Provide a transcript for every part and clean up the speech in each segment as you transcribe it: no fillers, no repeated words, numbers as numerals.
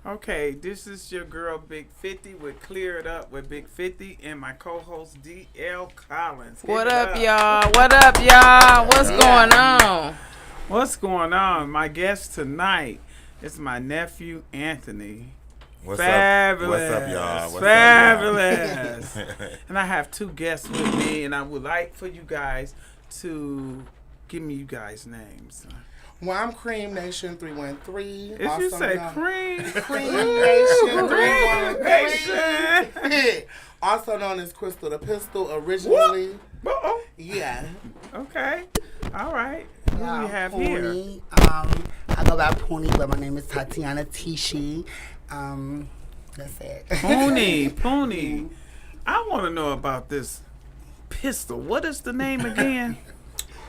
Okay, this is your girl Big 50 with Clear It Up with Big 50 and my co-host DL Collins. What up, y'all? What up, y'all? What's going on? What's going on? My guest tonight is my nephew Anthony. Fabulous. What's up, y'all? Fabulous. And I have two guests with me, and I would like for you guys to give me you guys' names. Well, I'm Cream Nation 313. If you say Cream Nation Cream 313. Nation. Also known as Crystal the Pistol originally. Uh-oh. Yeah. Okay. All right. Who do we have here? I go by Pony, but my name is Tatiana Tishi. That's it. Pony. I want to know about this pistol. What is the name again?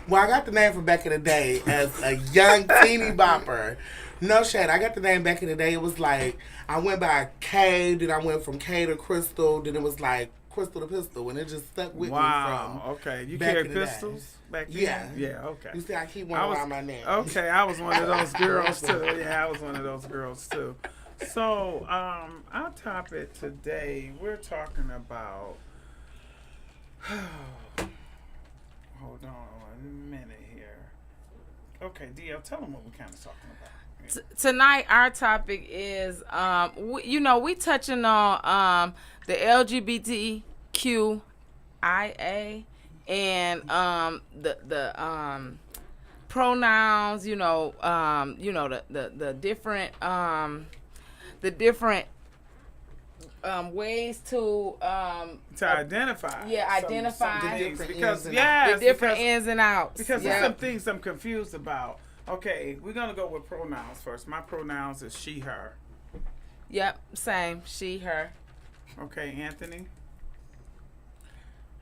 Well, I got the name from back in the day as a young teeny bopper. No shade. I got the name back in the day. It was like, I went by K, then I went from K to Crystal, then it was like Crystal the Pistol, and it just stuck with me from okay. You back carried in the pistols day. back then? Yeah. Yeah, okay. You see, I keep one around my neck. Okay, I was one of those girls, too. Yeah, I was one of those girls, too. So, our topic today, we're talking about... Hold on a minute here. Okay, DL, tell them what we're kind of talking about. Tonight, our topic is, we touching on the LGBTQIA and the pronouns. The different ways to identify. Yeah, identify some things, because the different ins and outs. Because there's some things I'm confused about. Okay, we're gonna go with pronouns first. My pronouns is she, her. Yep, same. She, her. Okay, Anthony.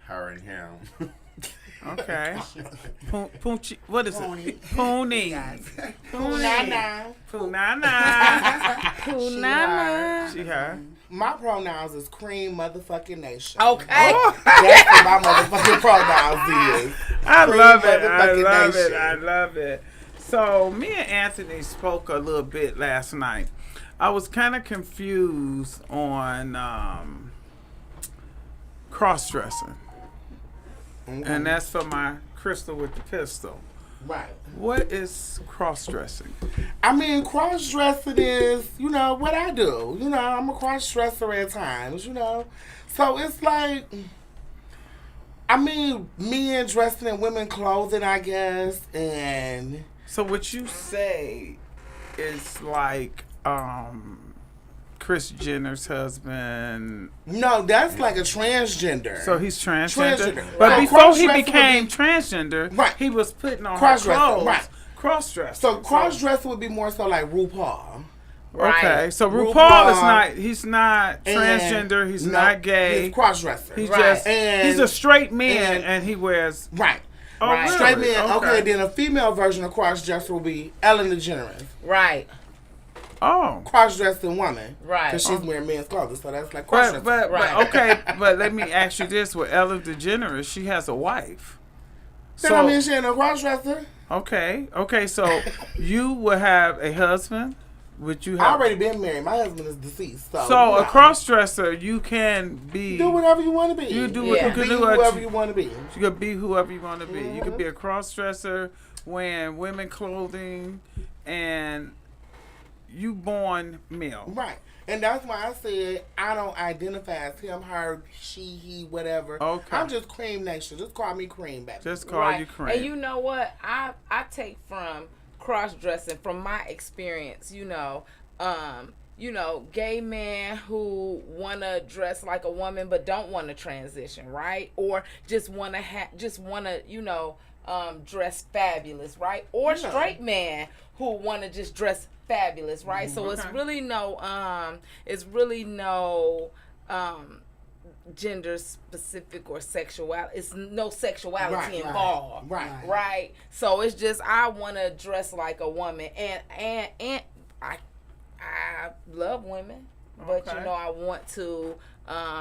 Her and him. Okay. Poochie. What is it? Pony. Punana. Punana. She, her. My pronouns is Cream motherfucking Nation. Okay. That's what my motherfucking pronouns is. I love it. Nation. I love it. So, me and Anthony spoke a little bit last night. I was kind of confused on cross-dressing. Okay. And that's for my Crystal with the Pistol. Right. What is cross-dressing? I mean, cross-dressing is, what I do. I'm a cross-dresser at times, So it's like, men dressing in women clothing, I guess, and... So what you say is like Kris Jenner's husband. No, that's like a transgender. So he's transgender. But right. before he became transgender, right. he was putting on cross-dressing, clothes. right. Cross-dressing. So cross-dressing would be more so like RuPaul. Right. Okay, so RuPaul is not. He's not transgender. He's not gay. He's cross-dresser. He's right. he's a straight man, and he wears right. Oh, right. really? Straight man. Okay, then a female version of cross-dresser will be Ellen DeGeneres. Right. Oh, cross-dressing woman. Right. Because she's wearing men's clothes, so that's like cross-dressing. But right. Okay, but let me ask you this: with Ellen DeGeneres, she has a wife. Then I mean, she ain't no cross-dresser. Okay, so you will have a husband. Would you have? I already been married. My husband is deceased. So a cross-dresser, you can be. Do whatever you want to be. You do You what can you can be do. whoever you want to be. You can be whoever you want to be. You could be a cross-dresser wearing women clothing, and you born male. Right. And that's why I said I don't identify as him, her, she, he, whatever. Okay. I'm just Cream Nation. Just call me Cream, baby. Just call you Cream. And you know what? I take from cross-dressing from my experience, gay men who want to dress like a woman but don't want to transition, right? Or just want to dress fabulous, right? Or straight men who want to just dress fabulous, right? So it's really no gender specific or sexuality. It's no sexuality involved. Right. So it's just I want to dress like a woman, and I love women, but I want to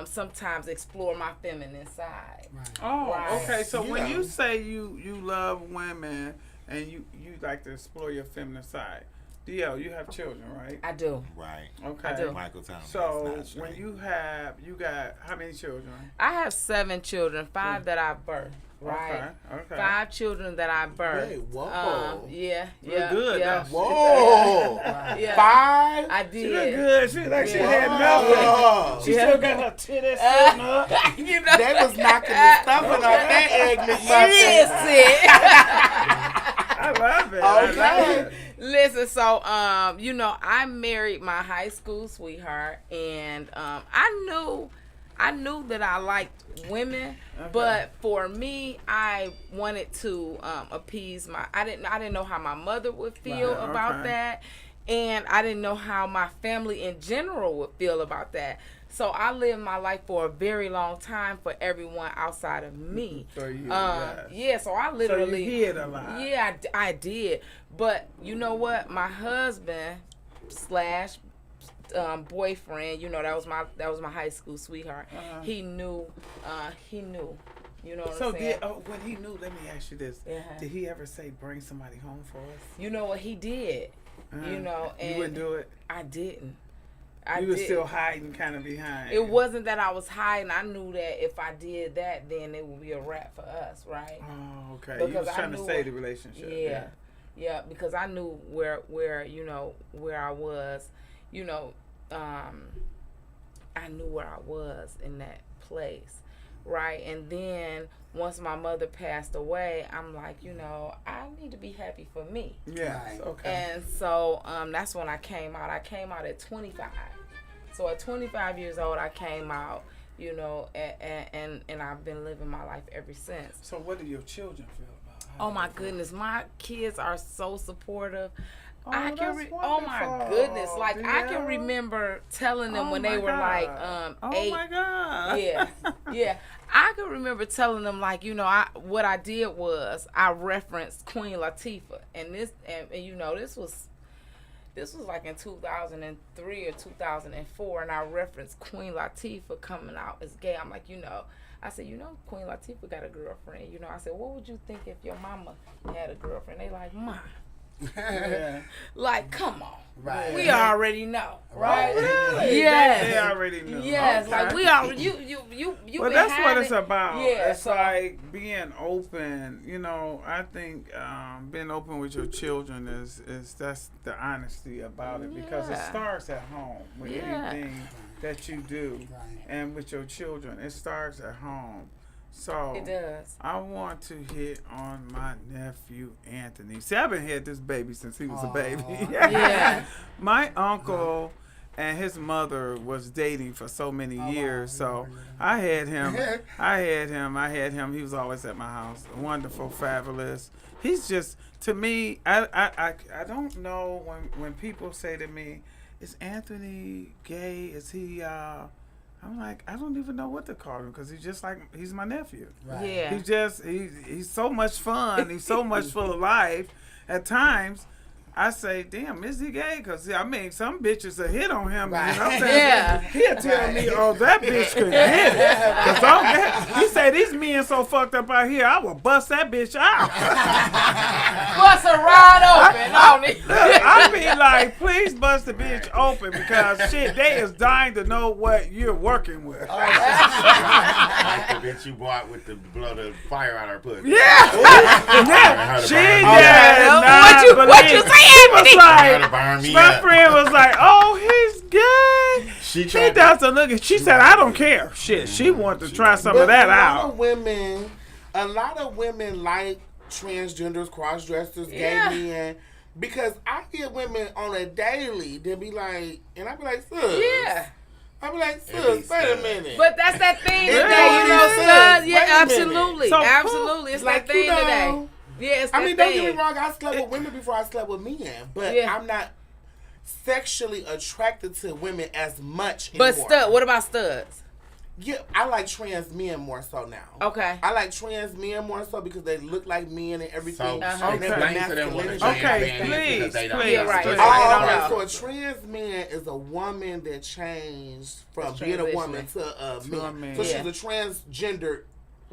sometimes explore my feminine side. Right. Oh, okay. So when you say you love women and you like to explore your feminine side, DL, you have children, right? I do. Right. Okay. I do. Michael Thomas. So when you got how many children? I have 7 children, 5 that I birthed. Right. Okay. 5 children that I birthed. Hey, whoa. Yeah. Good. Yeah. Whoa. Yeah. 5? I She did. look good. She like she had Oh. nothing. She still got her titties sitting up. You know. They was knocking the stuffing off that egg McMuffin. Listen. I love it. Okay. I love it. Listen, so you know, I married my high school sweetheart, and I knew that I liked women, but for me, I wanted to appease I didn't know how my mother would feel about that, and I didn't know how my family in general would feel about that. So I lived my life for a very long time for everyone outside of me. For you, yeah, so I literally so you hid a lot. Yeah, I did. But you know what? My husband / boyfriend, you know, that was my high school sweetheart. He knew. You know what I'm saying? When he knew, let me ask you this: did he ever say, "Bring somebody home for us"? You know what he did? You know, and you wouldn't do it. I didn't. You were still hiding, kind of behind. It wasn't that I was hiding. I knew that if I did that, then it would be a wrap for us, right? Oh, okay. Because you was trying to save the relationship. Yeah, because I knew where you know where I was, you know. I knew where I was in that place, right? And then once my mother passed away, I'm like, you know, I need to be happy for me. Yeah. Right. Okay. And so that's when I came out. I came out at 25. So at 25 years old, I came out, you know, and I've been living my life ever since. So what do your children feel about? Oh my goodness, my kids are so supportive. Oh, oh my goodness! Like I can remember telling them when they were like 8. Oh my God! Yeah. I can remember telling them like, you know, what I did was I referenced Queen Latifah, and you know this was like in 2003 or 2004, and I referenced Queen Latifah coming out as gay. I'm like, you know. I said, you know, Queen Latifah got a girlfriend. You know, I said, what would you think if your mama had a girlfriend? They like, Ma. Like, come on. Right. We already know. Right? Really? Yes. They already knew. Yes. Okay. Like we already you Well, that's what it's about. Yeah. It's like being open. You know, I think being open with your children is that's the honesty about it, because it starts at home with anything that you do, and with your children, it starts at home. So it does. I want to hit on my nephew Anthony. See, I've been had this baby since he was a baby. Yeah. My uncle and his mother was dating for so many years. So I had him. He was always at my house. Wonderful, fabulous. He's just, to me, I don't know when people say to me, is Anthony gay? Is he I'm like, I don't even know what to call him, because he's my nephew. Right. Yeah. He's so much fun. He's so much full of life. At times, I say, damn, is he gay? Because, I mean, some bitches will hit on him. Right. You know what I'm saying? Yeah. He'll tell me, oh, that bitch could hit it. 'Cause he said, these men so fucked up out here, I will bust that bitch out. Bust her right open, I be like, please bust the bitch open, because shit, they is dying to know what you're working with. Like the bitch you bought with the blood of fire out her pussy. Yeah. She did not what you say, Anthony? My friend was like, oh, he's gay. She does a look. She said, I don't care. Shit, she wanted to try some of that out. A lot of women like transgenders, cross-dressers, gay men, because I get women on a daily, they'll be like, and I be like, sis. Yeah. I be like, sis, wait a minute. But that's that thing today, you know, sis. Yeah, absolutely. So, absolutely. It's like, that thing today. Yeah, it's that thing. Don't get me wrong, I slept with women before I slept with men, but I'm not sexually attracted to women as much anymore. But what about studs? Yeah, I like trans men more so now. Okay. I like trans men more so because they look like men and everything. So explain to them what a trans man is, because they don't know. Yeah, right. Right. So a trans man is a woman that changed from being a woman to a man. So she's a transgendered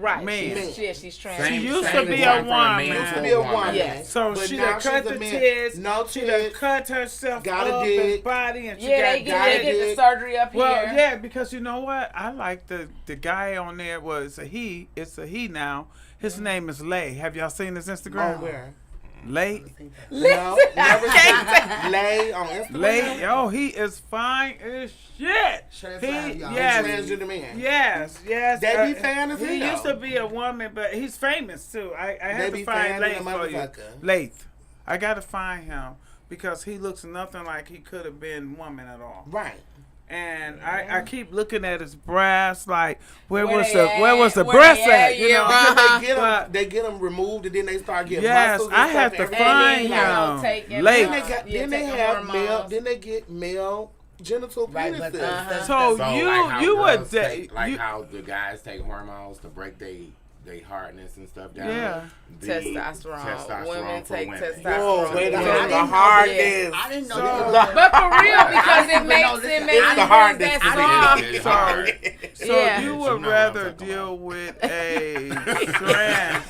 Right. man. She's trans. She used to be a woman. Used to be a woman. Yes. So But she now done cut she's the a man. tits. No she done tits. cut herself Got a up dick. and body, and she Yeah, they get the surgery up well, here. yeah, because you know what? I like the guy on there was a he. It's a he now. His name is Lay. Have y'all seen his Instagram? Where? Lay. No, never seen Lay on Instagram. Lay. Oh, he is fine as shit. Yes. Transgender man. Yes. They be fan as he hell. used to be a woman, but he's famous too. I They have be to find fan Lath of the for you. motherfucker. Lath. I gotta find him because he looks nothing like he could have been woman at all. Right. And I keep looking at his breasts like where was the Where breast they at? You know, Because they get them removed and then they start getting muscles and I stuff have to every find day. him. Late. Then they have male. Then they get male genital penises. So you would how the guys take hormones to break they hardness and stuff down. Yeah. Testosterone. Women take testosterone. Whoa, wait a minute. I The didn't know hardness. I didn't know So- that. But for real, because it makes It's the hardness that for me. soft. It's hard. So Yeah. you You would know rather what I'm talking deal with a trans?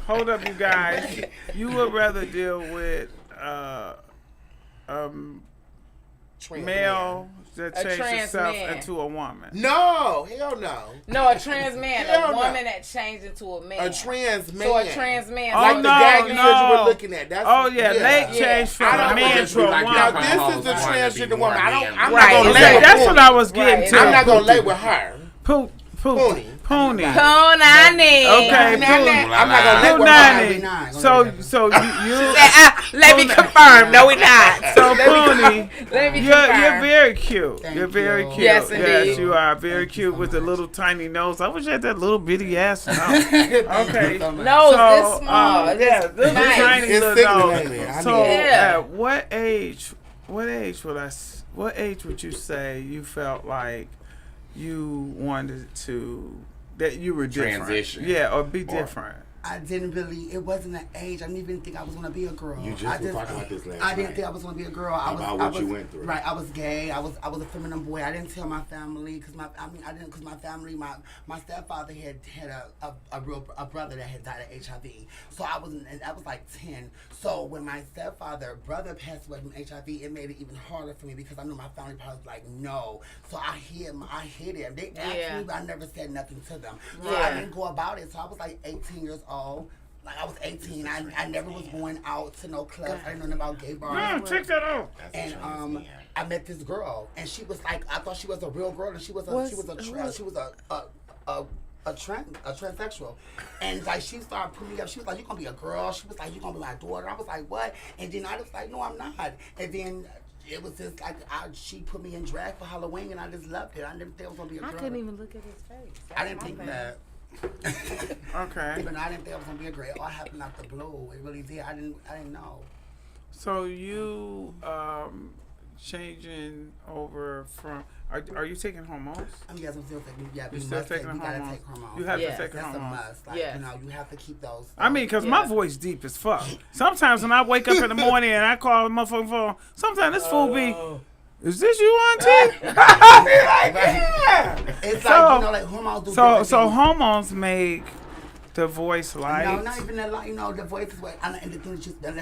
Hold up, you guys. You would rather deal with male that A changed trans itself man. into a woman. No, hell no. No, a trans man, Hell a no. woman that changed into a man. A trans man. So a trans man. Oh, Like no, the gag you said you no. were looking at. That's, Oh yeah, Lake changed from I don't a man want to a like woman. that. Now this is the transgender woman. I'm Right. not gonna Okay, lay with that's what I Poonie. was getting Right. to. I'm not gonna lay with her. Poonie. Poonie. Poonie. Punani. Okay, I'm not gonna lay with her. Punani. So you. Let me confirm. No, we not. So Poonie, Let me you're confirm. very cute. Thank You're very you. cute. Yes, indeed. you are very cute with the little tiny nose. I wish you had that little bitty ass nose. Okay. No, So, it's small. yeah, this nice. tiny It's little sickening, nose. ain't it? I So, know. Yeah. at what age would you say you felt like you wanted to, that you were different? Transition. Yeah, or be different. I didn't really. It wasn't an age. I didn't even think I was gonna be a girl. You just I were talking about this last I didn't night. think I was gonna be a girl. About what you went through. Right. I was gay. I was a feminine boy. I didn't tell my family because my family, my stepfather had a brother that had died of HIV. So I was like 10. So when my brother passed away from HIV, it made it even harder for me because I knew my family probably was like no. So I hid it. They asked me, but I never said nothing to them. So I didn't go about it. So I was like 18 years old. Like I was 18. I never was going out to no clubs. I didn't know about gay bars. Check that out. And I met this girl, and she was like, I thought she was a real girl, and she was a transsexual, and like she started putting me up. She was like, "You gonna be a girl?" She was like, "You gonna be my daughter?" I was like, "What?" And then I was like, "No, I'm not." And then it was just like she put me in drag for Halloween, and I just loved it. I didn't think I was gonna be a girl. I couldn't even look at his face. I didn't think that. Okay. Even though I didn't think I was gonna be a girl. It all happened out the blue. It really did. I didn't know. So you changing over from? Are you taking hormones? Yes, I'm still taking. Yeah, You we still must taking take. We gotta hormones? take hormones. You have Yes, to take That's hormones. a must. Like, Yes. you know, you have to keep those. I mean, because my voice deep as fuck. Sometimes when I wake up in the morning and I call the motherfucking phone, sometimes this fool be, is this you, Auntie? I be like, yeah. It's So- like, you know, like hormones do So different things. hormones make the voice light. No, not even that. Like, you know, the voice is what. And the thing that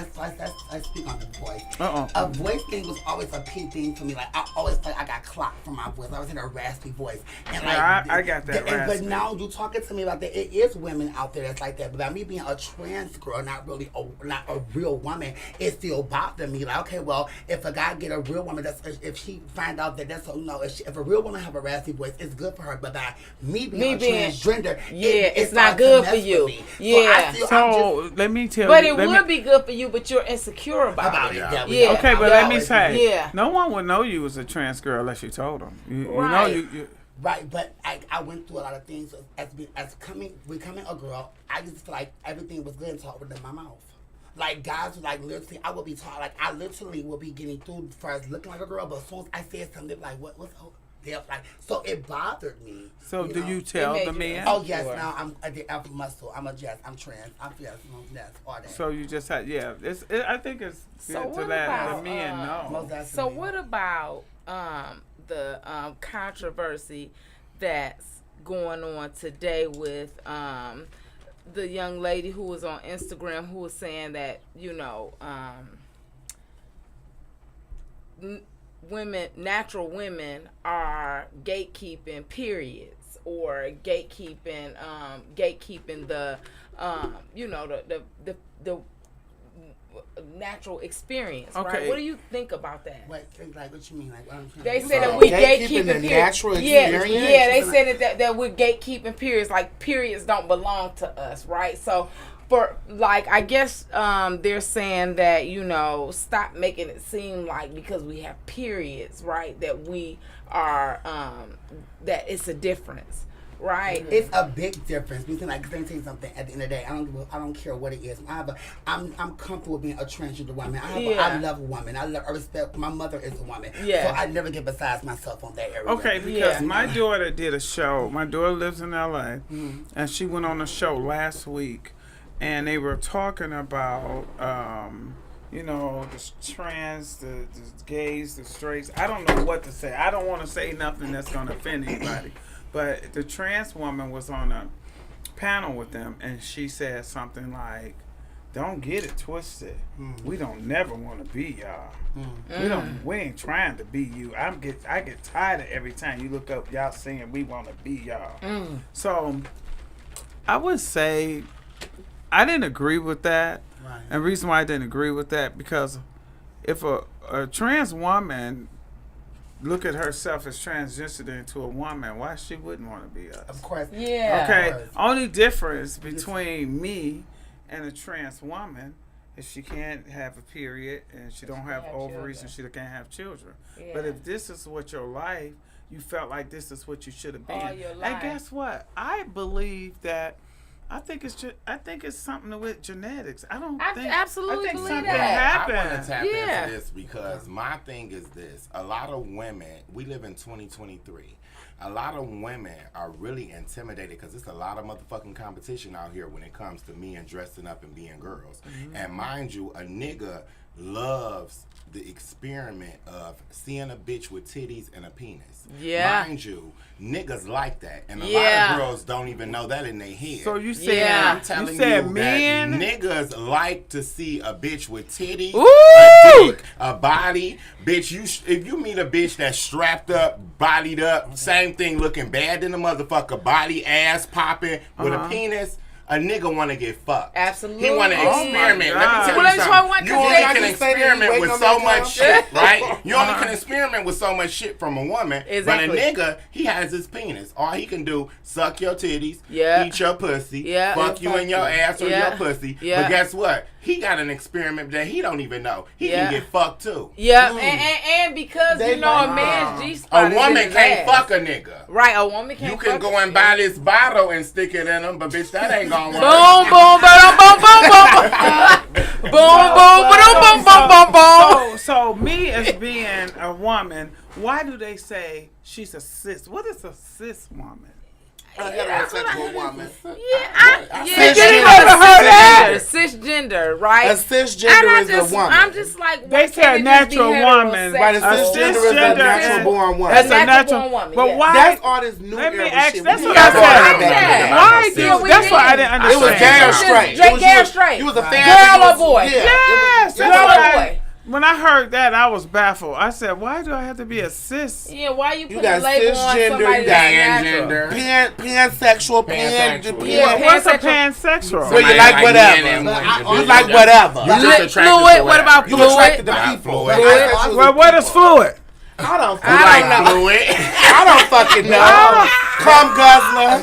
I speak on the voice. Uh-uh. A voice thing was always a key thing for me. Like I always thought I got clocked from my voice. I was in a raspy voice. And like, Yeah, I got that But raspy. now you talking to me about that. It is women out there that's like that. But by me being a trans girl, not a real woman, it still bothered me. Like, okay, well, if a guy get a real woman, if she find out that that's if a real woman have a raspy voice, it's good for her. But by me being transgender, it's not starts to good mess for with you. me. Yeah. So let me tell But you. it let would me- be good for you, but you're insecure about it. Yeah. Yeah. Okay, but Yeah. let me say, Yeah. no one would know you was a trans girl unless you told them. You know, Right. you Right, but I went through a lot of things as becoming a girl. I just feel like everything was good until I opened my mouth. Like guys were like literally, I would be taught like I literally would be getting through first looking like a girl, but as soon as I said something, they were like, what's like? So it bothered me. So do know? you tell made the you man? Oh yes, now I'm a muscle. I'm trans. I'm yes, all that. So you just had I think it's So good to what let about, the men know. Most definitely. So what about the controversy that's going on today with the young lady who was on Instagram who was saying that, you know, natural women are gatekeeping periods or gatekeeping the you know, the natural experience, right? What do you think about that? What you mean? They said that we gatekeeping the natural experience. Yeah, they said that we're gatekeeping periods. Like periods don't belong to us, right? So, for like, I guess they're saying that, you know, stop making it seem like because we have periods, right, that we are that it's a difference. Right, it's a big difference. Because like, let me tell you something. At the end of the day, I don't care what it is. I'm comfortable being a transgender woman. I love a woman. I respect. My mother is a woman. Yeah. So I never get besides myself on that area. Okay, because my daughter did a show. My daughter lives in LA, and she went on a show last week, and they were talking about you know, the trans, the gays, the straights. I don't know what to say. I don't want to say nothing that's gonna offend anybody. But the trans woman was on a panel with them, and she said something like, "Don't get it twisted. We don't never want to be y'all. We ain't trying to be you. I get tired of every time you look up y'all saying we want to be y'all." So I would say I didn't agree with that. Right. And the reason why I didn't agree with that, because if a trans woman look at herself as transgender into a woman, why she wouldn't want to be us? Of course. Yeah. Okay. Only difference between me and a trans woman is she can't have a period and she don't have ovaries and she can't have children. Yeah. But if this is what your life, you felt like this is what you should have been. All your life. And guess what? I believe that. I think it's something with genetics. I absolutely think believe something that. I want to happened. tap into this because my thing is this. A lot of women, we live in 2023. A lot of women are really intimidated because there's a lot of motherfucking competition out here when it comes to men dressing up and being girls. And mind you, a nigga loves the experiment of seeing a bitch with titties and a penis. Yeah. Mind you, niggas like that. And a lot of girls don't even know that in their head. So you said, I'm telling you men? that niggas like to see a bitch with titties, Ooh! a dick, a body. Bitch, if you meet a bitch that's strapped up, bodied up, same thing looking bad than the motherfucker, body, ass popping with a penis, a nigga want to get fucked. Absolutely. He want to experiment. Let me tell Well, you something. what You only can experiment with so much shit, right? You only can experiment with so much shit from a woman. Exactly. But a nigga, he has his penis. All he can do, suck your titties, eat your pussy, fuck you in your ass or your pussy. But guess what? He got an experiment that he don't even know. He can get fucked too. Yeah, and because you know a man's G-spot, a woman can't fuck a nigga. Right, a woman can't. You can go and buy this bottle and stick it in him, but bitch, that ain't gonna work. Boom, boom, boom, boom, boom, boom, boom, boom, boom, boom, boom. So me as being a woman, why do they say she's a cis? What is a cis woman? A heterosexual woman. Cisgender, right? A cisgender is a woman. I'm just like, they say a natural woman. Right, a cisgender is a natural born woman. That's a natural woman. But why? That's all this new Let me era ask. shit. That's what I said. Why do? That's what I didn't understand. It was gay or straight. Gay or straight. You was a fan. Girl or boy. Yes. Girl or boy. When I heard that, I was baffled. I said, "Why do I have to be a cis?" Yeah, why you put got a label on somebody that's natural? Pansexual. What's a pansexual? So you like whatever. You like whatever. Fluid. What about You fluid? attracted to people. Well, what is fluid? I don't Fluid. I don't fucking know. Come guzzler.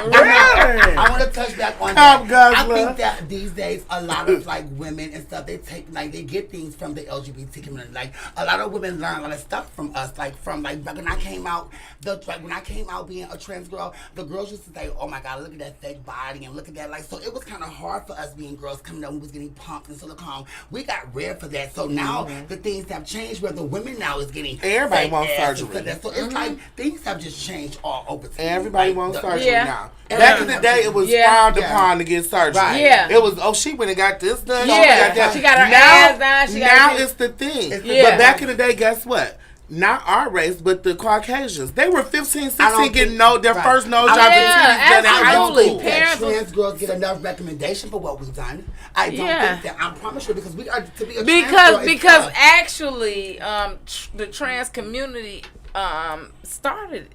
Really? I want to touch back on Come that. guzzler. I think that these days a lot of like women and stuff, they get things from the LGBT community. Like a lot of women learn a lot of stuff from us. Like from when I came out, being a trans girl, the girls used to say, "Oh my God, look at that fake body and look at that." Like, so it was kind of hard for us being girls coming up. We was getting punked and silicone. We got red for that. So now the things have changed where the women now is getting everybody wants surgery. So it's like things have just changed all over. Everybody wants surgery now. Back in the day, it was frowned upon to get surgery. Right. Yeah. It was, she went and got this done. Yeah. She got her ass done. Now it's the thing. But back in the day, guess what? not our race, but the Caucasians. They were 15, 16 getting their first nose job and titties done in high school. That trans girls get enough recommendation for what we've done. I don't think that. I promise you, because we are to be a trans girl. Because actually, the trans community started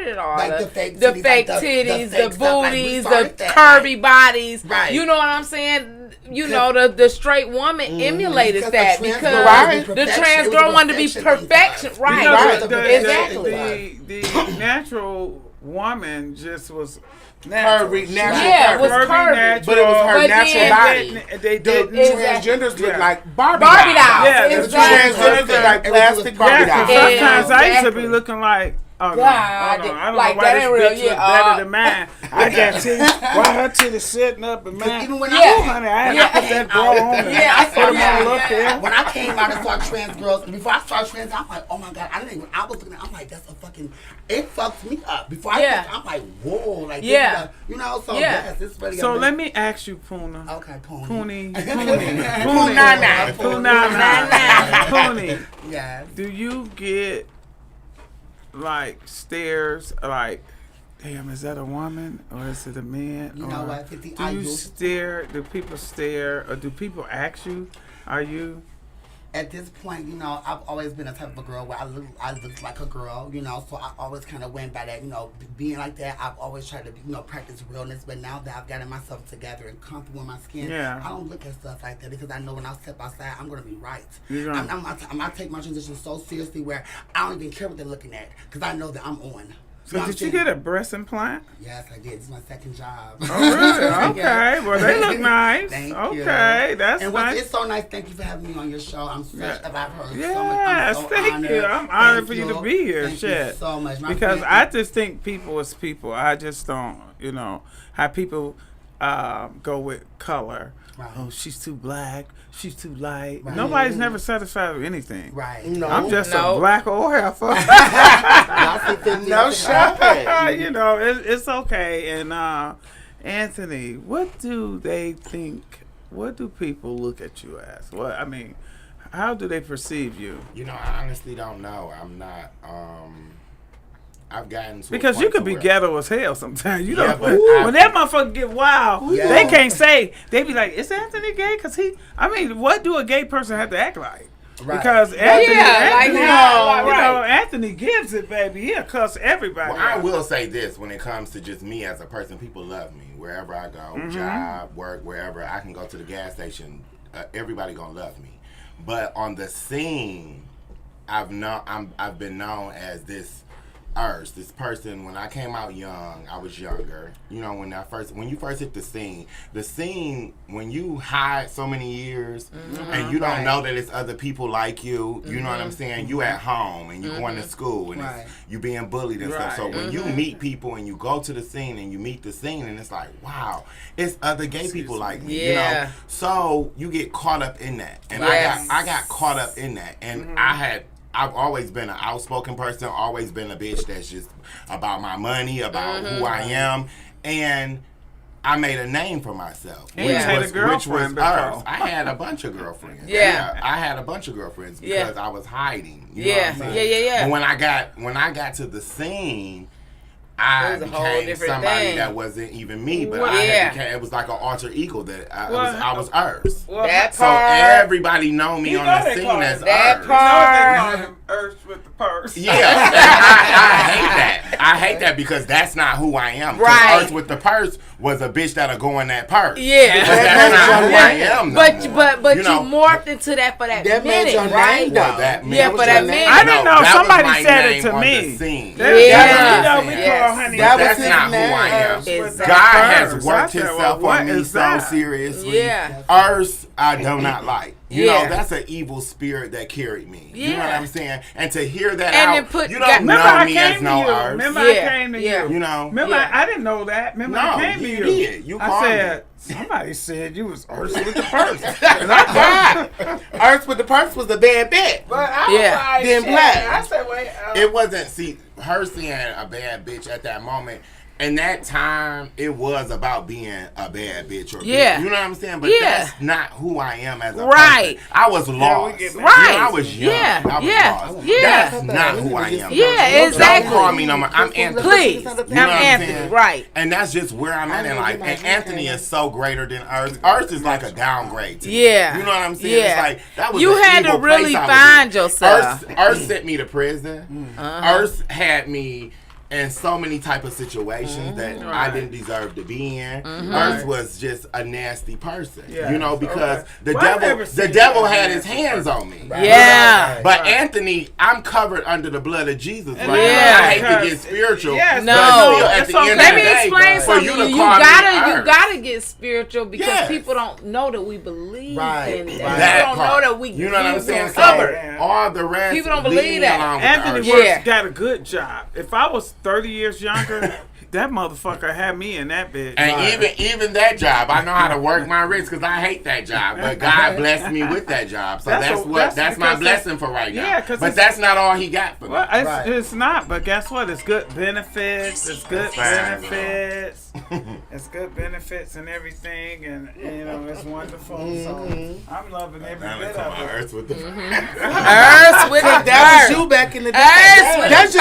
it all. Like the fake titties, the booties, the like curvy bodies. Right. You know what I'm saying? You know, the straight woman emulated that because the trans girl wanted to be perfection. Right. Exactly. The natural woman just was curvy, natural. Yeah, it was curvy. But it was her natural body. The transgenders look like Barbie dolls. Yeah, the transgenders look like plastic Barbie dolls. Sometimes I used to be looking like, oh, no, I don't know why this bitch look better than mine. I got titties. Why her titties sitting up and mine? Even when honey, I had to put that bra on. I put them all up there. When I came out and saw trans girls, before I saw trans, I'm like, oh my God, I was looking at, I'm like, that's a fucking, it fucks me up. Before I'm like, whoa, like, you know, so yes, it's really So let me ask you, Puna. Okay, Poonie. Yes. Do you get like stares like, damn, is that a woman or is it a man? You know what? Do you stare? Do people stare, or do people ask you? Are you? At this point, you know, I've always been a type of a girl where I look like a girl, you know, so I always kind of went by that, you know, being like that. I've always tried to, you know, practice realness, but now that I've gotten myself together and comfortable in my skin, I don't look at stuff like that because I know when I step outside, I'm going to be right. I take my transition so seriously where I don't even care what they're looking at because I know that I'm on. So did you get a breast implant? Yes, I did. It's my second job. Oh, really? Okay. Well, they look nice. Thank you. Okay, that's nice. It's so nice. Thank you for having me on your show. I'm such I've heard so much. Yes, thank you. I'm honored for you to be here. Thank you so much. Because I just think people is people. I just don't, you know, how people go with color. Right. Oh, she's too black. She's too light. Right. Nobody's never satisfied with anything. Right. No. I'm just a black old heifer. No shot. You know, it's okay. And Anthony, what do they think? What do people look at you as? What I mean, how do they perceive you? You know, I honestly don't know. I'm not. I've gotten to because a point you could be where ghetto as hell sometimes. You know, but when that motherfucker get wild, they can't say. They be like, "Is Anthony gay?" Because I mean, what do a gay person have to act like? Right. Because Anthony, Anthony gives it, baby. He'll cuss everybody. Well, I will say this: when it comes to just me as a person, people love me wherever I go, job, work, wherever. I can go to the gas station. Everybody gonna love me. But on the scene, I've been known as this person. When I came out young, I was younger. You know, when you first hit the scene, when you hide so many years and you don't know that it's other people like you, you know what I'm saying? You at home and you going to school and you being bullied and stuff. So when you meet people and you go to the scene and you meet the scene and it's like, wow, it's other gay people like me, you know? So you get caught up in that. And I got caught up in that. And I've always been an outspoken person, always been a bitch that's just about my money, about who I am. And I made a name for myself. Which was I had a bunch of girlfriends. I had a bunch of girlfriends because I was hiding. You know what I'm saying? And when I got to the scene, I became somebody that wasn't even me, but it was like an alter ego that I was Wjzz. So everybody know me on the scene as Wjzz. Wjzz with the purse. Yeah, I hate that. I hate that because that's not who I am. Right. Wjzz with the purse was a bitch that'll go in that purse. Yeah. But that's not who I am. But you morphed into that for that minute, right? For that minute. I didn't know. Somebody said it to me. That's not who I am. God has worked himself on me so seriously. Wjzz, I do not like. You know, that's an evil spirit that carried me. You know what I'm saying? And to hear that you don't know me as no Wjzz. Remember I came to you. You know? Remember I didn't know that. Remember I came to you. Did. You called me. Somebody said you was Wjzz with the purse. And I Wjzz with the purse was a bad bitch. But I was like, black. I said, wait. It wasn't, her seeing a bad bitch at that moment, in that time, it was about being a bad bitch or Yeah. you know what I'm saying? But that's not who I am as a right. person. I was lost. Right. You know, I was young. Yeah. I was Yeah. lost. Yeah. That's not who I am. Yeah, exactly. Don't call me no more. I'm Anthony. Please. You know I'm what Anthony. saying? Right. And that's just where I'm at in life. And Anthony is so greater than Earth. Earth is like a downgrade to me. Yeah. You know what I'm saying? Yeah. It's like, that was you the had to evil really place I was find in. yourself. Earth sent me to prison. Earth had me in so many type of situations that I didn't deserve to be in. Earth was just a nasty person, you know, because the devil had his hands on me. Yeah. But Anthony, I'm covered under the blood of Jesus. Right? Yeah. I hate to get spiritual. Yes, no. But still, at the end Let of me the day, explain for something. you to You call me Earth. gotta get spiritual because Yes. people don't know that we believe in that. That People don't part. know that we. You know what I'm saying? Covered. All the rest. People don't leave believe me that. alone with Anthony the Earth. Works got a good job. If I was 30 years younger, that motherfucker had me in that bitch. And even that job, I know how to work my wrist because I hate that job. But God blessed me with that job, so that's my blessing for right now. Yeah, but that's not all He got for me. Well, it's not, but guess what? It's good benefits. It's good benefits. It's good benefits and everything, and you know it's wonderful. So I'm loving every bit of it. Earth with the Earth with the That was you back in the day. That's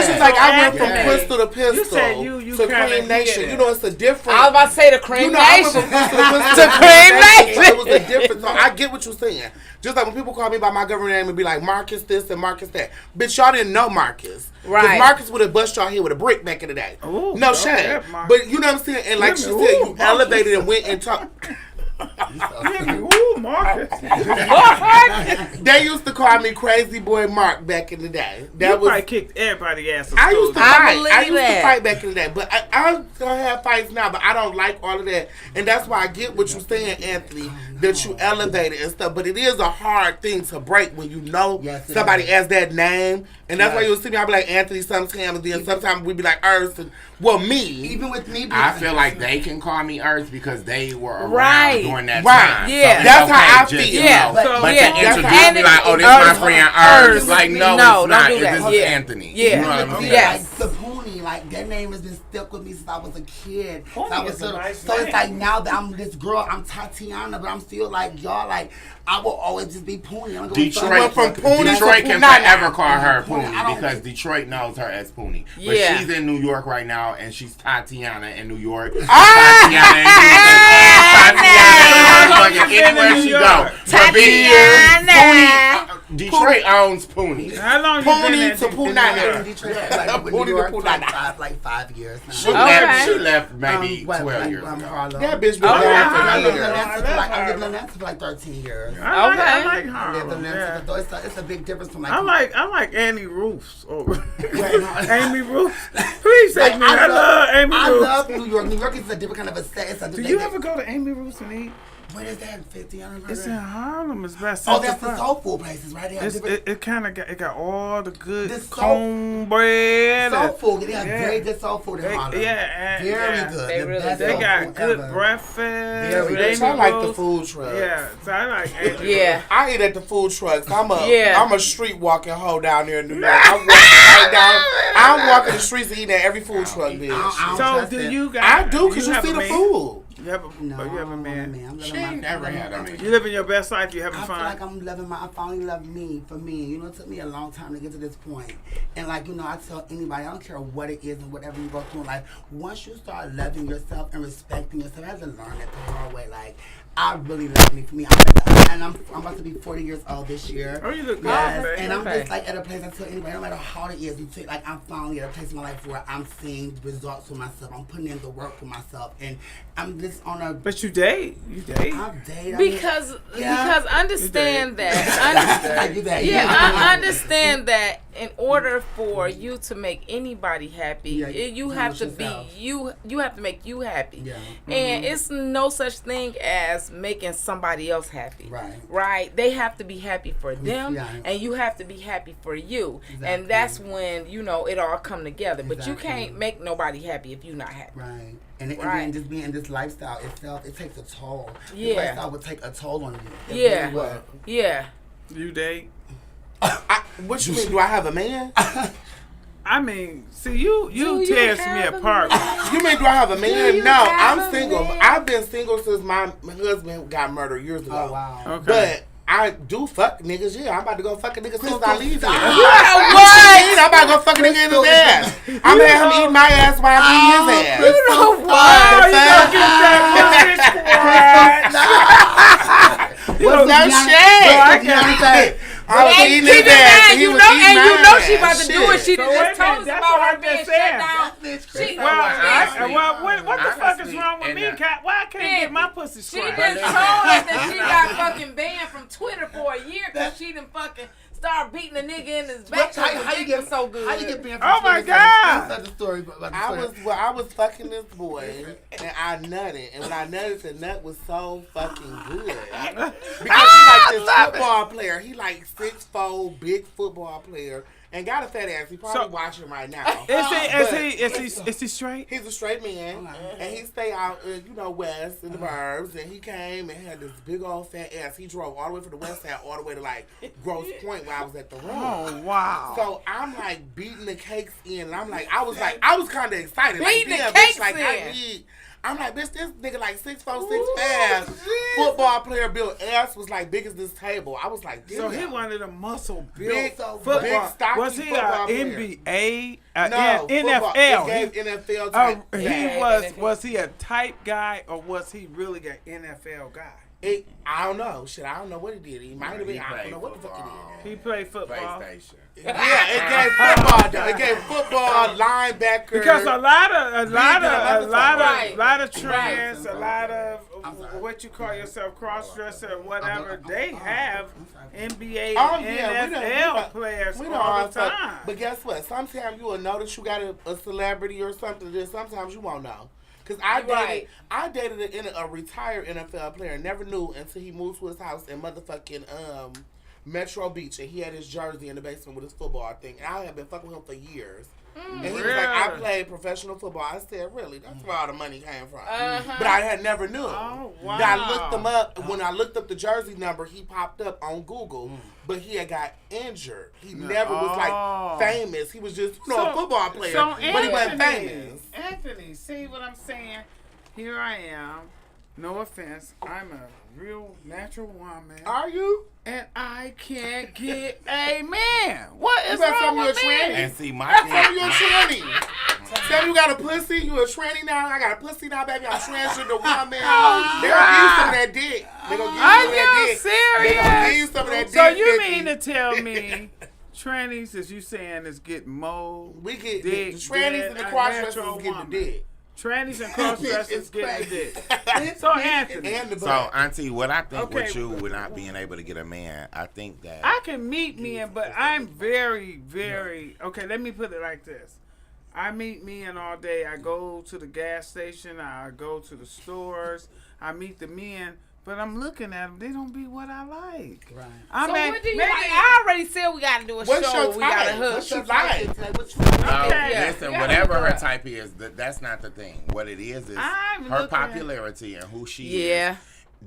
just like I went from pistol to pistol. You said you to kinda Cream Nation. did it. You know, it's a different. I was about to say the Cream You know, I went Nation. from pistol to pistol To Cream Nation. It was a different. So I get what you're saying. Just like when people call me by my government name and be like Marcus this and Marcus that. Bitch, y'all didn't know Marcus. Right. Because Marcus would have bust y'all here with a brick back in the day. Ooh, no okay, shame. Marcus. But you know what I'm saying? And like she said, you elevated and went and talked. Ooh, Marcus. They used to call me Crazy Boy Mark back in the day. That You was probably kicked everybody's ass. I used to I fight. believe I used that. to fight back in the day, but I still have fights now. But I don't like all of that, and that's why I get what you're saying, Anthony. That you elevated and stuff, but it is a hard thing to break when you know somebody has that name, and that's why you'll see me. I'll be like Anthony sometimes, and then sometimes we be like Earth, and me. Even with me, I feel like they can call me Earth because they were around during that time. Yeah. So That's how I just, feel. Yeah. But So, to yeah. introduce me like, oh, this my friend Earth. It's like, no, don't it's not. do that. This is Yeah. Anthony. Yeah. You know what I'm saying? Yes. Like the Poonie, like that name has been stuck with me since I was a kid. Poonie I was is a nice so it's name. like now that I'm this girl, I'm Tatiana, but I'm still like y'all. Like I will always just be Poonie. I'm gonna Detroit from Poonie Detroit to can Poonie. forever call her I Poonie don't- because Detroit knows her as Poonie. But Yeah. she's in New York right now, and she's Tatiana in New York. Tatiana in New York. Anywhere she go. Tatiana. Detroit owns Poonie. How long you been Poonie at to Poonie? Detroit, like, with New York, like 5 years now. She left maybe 12 years ago. That bitch been Okay. gone for I lived in years. Atlanta for like 13 years. I like I lived in Harlem. Atlanta, Yeah. so it's a big difference from like. I like Annie Roofs. Amy Roofs. Please take Like, me. I love Amy I Roofs. love New York. New York is a different kind of a set. It's a Do you ever go to Amy Roofs and eat? Where is that? 50? I don't know. It's in Harlem. It's best. Oh, that's the soul food places, right? They have It's, different it kind of got all the good The soul- cornbread. soul food. They have Yeah. very good soul food in Harlem. Yeah, Very good. They The really best do. They soul got food good ever. breakfast. Very good. Amy I like the Roofs. food trucks. Yeah, so I like Amy Yeah. I eat at the food trucks. I'm Yeah. a street walking hoe down there in New York. I'm walking the streets and eating at every food truck, bitch. I don't So trust do it. you guys? I do because you have see a the man? food. You have a No, you have a I'm man. I'm She living ain't my- never had a man. You living your best life. You having I feel fun. like I finally love me for me. You know, it took me a long time to get to this point. And like, you know, I tell anybody, I don't care what it is and whatever you go through in life, once you start loving yourself and respecting yourself, I had to learn that the hard way. Like, I really love me for me. I'm about to be 40 years old this year. Oh, you look good, Yes, babe. and I'm Okay. just like at a place, I tell anybody, no matter how hard it is, like I'm finally at a place in my life where I'm seeing results for myself. I'm putting in the work for myself. And I'm just on a... But you date. You date. I've dated. Because understand that. I do that. I understand that in order for you to make anybody happy, Yeah, you do have it to be yourself. you have to make you happy. Yeah. And it's no such thing as making somebody else happy. Right. Right? They have to be happy for them Yeah. and you have to be happy for you. Exactly. And that's when, you know, it all come together. But you Exactly. can't make nobody happy if you're not happy. Right. And Right. then just being in this lifestyle itself, it takes a toll. Yeah. This lifestyle would take a toll on you. It Yeah. really would. Yeah. You date. What you mean? Do I have a man? I mean, see, you tears me apart. You mean, do I have a man? No, I'm single. I've been single since my husband got murdered years ago. Oh, wow. Okay. But I do fuck niggas, yeah. I'm about to go fuck a nigga as soon as I leave here. You know What? what? I'm about to go fuck a nigga in his ass. I'm gonna have him eat my ass while I'm eating his ass. You know what? Oh, you gonna get that What's no shit? I was eating his ass. And you know she about to do it. She just told us about her being shut down. What the fuck is wrong with me? Why I can't get my pussy She scratched? just told us that she got fucking banned from Twitter for a year because she done fucking start beating a nigga in his back. How you get so good? How you get banned from Oh my Twitter? God! That's the story about the story. I was fucking this boy, and I nutted, and when I nutted, the nut was so fucking good because he like this football player. He like 6'4", big football player, and got a fat ass. He probably watching right now. Is he straight? He's a straight man, and he stay out, west in the burbs, and he came and had this big old fat ass. He drove all the way from the west side all the way to like Grosse Pointe where I was at the room. Oh wow! So I'm like beating the cakes in, and I was kind of excited. Beating like, the cakes bitch, like, in. I'm like, bitch, this nigga like 6'4", 6'5", football player built ass was like big as this table. I was like, damn. So he wanted a muscle built Big, football. big, stocky Was he football an player. NBA? No, NFL. It gave NFL type. Was he a type guy or was he really an NFL guy? I don't know. Shit, I don't know what he did. He might have been. I don't know what the fuck he did. He played football. PlayStation. Yeah, it gave football though. It gave football, linebacker. Because a lot of trends, Right. a lot of what you call yourself cross-dresser or whatever, they have NBA and NFL players all the time. But guess what? Sometimes you will notice you got a celebrity or something. Just sometimes you won't know. Because I dated a retired NFL player. Never knew until he moved to his house in motherfucking Metro Beach, and he had his jersey in the basement with his football thing. And I had been fucking with him for years. And he was like, I played professional football. I said, really? That's where all the money came from. But I had never knew. Oh, wow. But I looked him up. When I looked up the jersey number, he popped up on Google. But he had got injured. He never was like famous. He was just a football player. But he wasn't famous. Anthony, see what I'm saying? Here I am. No offense. I'm a real natural woman. Are you? And I can't get a man. What is You better tell wrong me with you're a tranny. me? And see, my Tell me thing, you're a tranny. Tell me you got a pussy. You a tranny now. I got a pussy now, baby. I'm transgender woman. They're gonna give you some of that dick. They're gonna give you some of that dick. serious? They're gonna give you some of that dick. So you Vicky. mean to tell me trannies, as you saying, is getting more We get dick the trannies and the than a cross-dressers natural getting the woman? dick. Trannies and cross-dressers It's getting crazy. dick. So Anthony, And the so butt. Auntie, what I think Okay. with you with not being able to get a man, I think that I can meet men, but I'm very, very okay. Let me put it like this: I meet men all day. I go to the gas station. I go to the stores. I meet the men. But I'm looking at them. They don't be what I like. Right. I So mean, what do you maybe like? I already said we got to do a What's show. your We got to type? hook. What's your type? What you No, Okay. listen, Yeah. whatever her Yeah. type is, that's not the thing. What it is I'm her looking at- popularity and who she Yeah. is.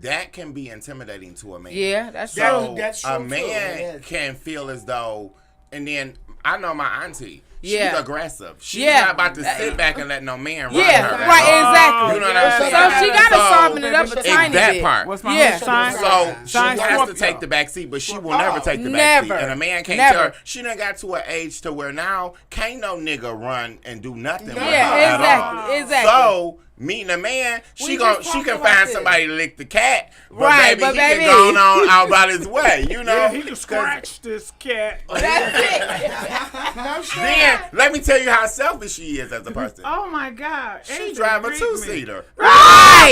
That can be intimidating to a man. Yeah, that's true. So That's true, a too. man Yes. can feel as though, and then I know my auntie. She's Yeah. aggressive. She's Yeah. not about to sit back and let no man run Yeah, her. right, exactly. You know what I'm saying? So she got to So, soften it up a it's tiny that bit. part. What's my Yeah. sign? So she Sign has to Scorpio. take the back seat, but she will never take the back Never. seat. And a man can't Never. tell her. She done got to an age to where now can't no nigga run and do nothing with her Yeah, at all. exactly, exactly. So meeting a man, We just she talked can about find this. somebody to lick the cat, but Right, baby, but he baby. can go on out about his way. You know, Yeah, he can scratch this cat. That's it. No shit. Then let me tell you how selfish she is as a person. Oh my God! She Anthony drive a freaked me. 2-seater. Right.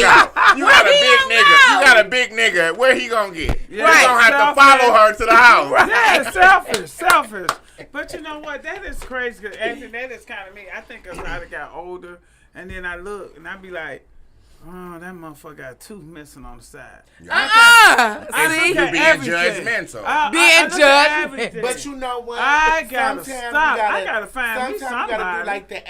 You got a He big don't nigga. know. You got a big nigga. Where he gonna get? Yeah, You gonna have to selfish. follow her to the house. Yeah, selfish. But you know what? That is crazy. 'Cause Anthony, that is kind of me. I think as I got older, and then I look and I be like, oh, that motherfucker got tooth missing on the side. See? You're being judgmental. Being judgmental. But you know what? I gotta Sometimes stop. I gotta find me sometimes you gotta somebody. do like the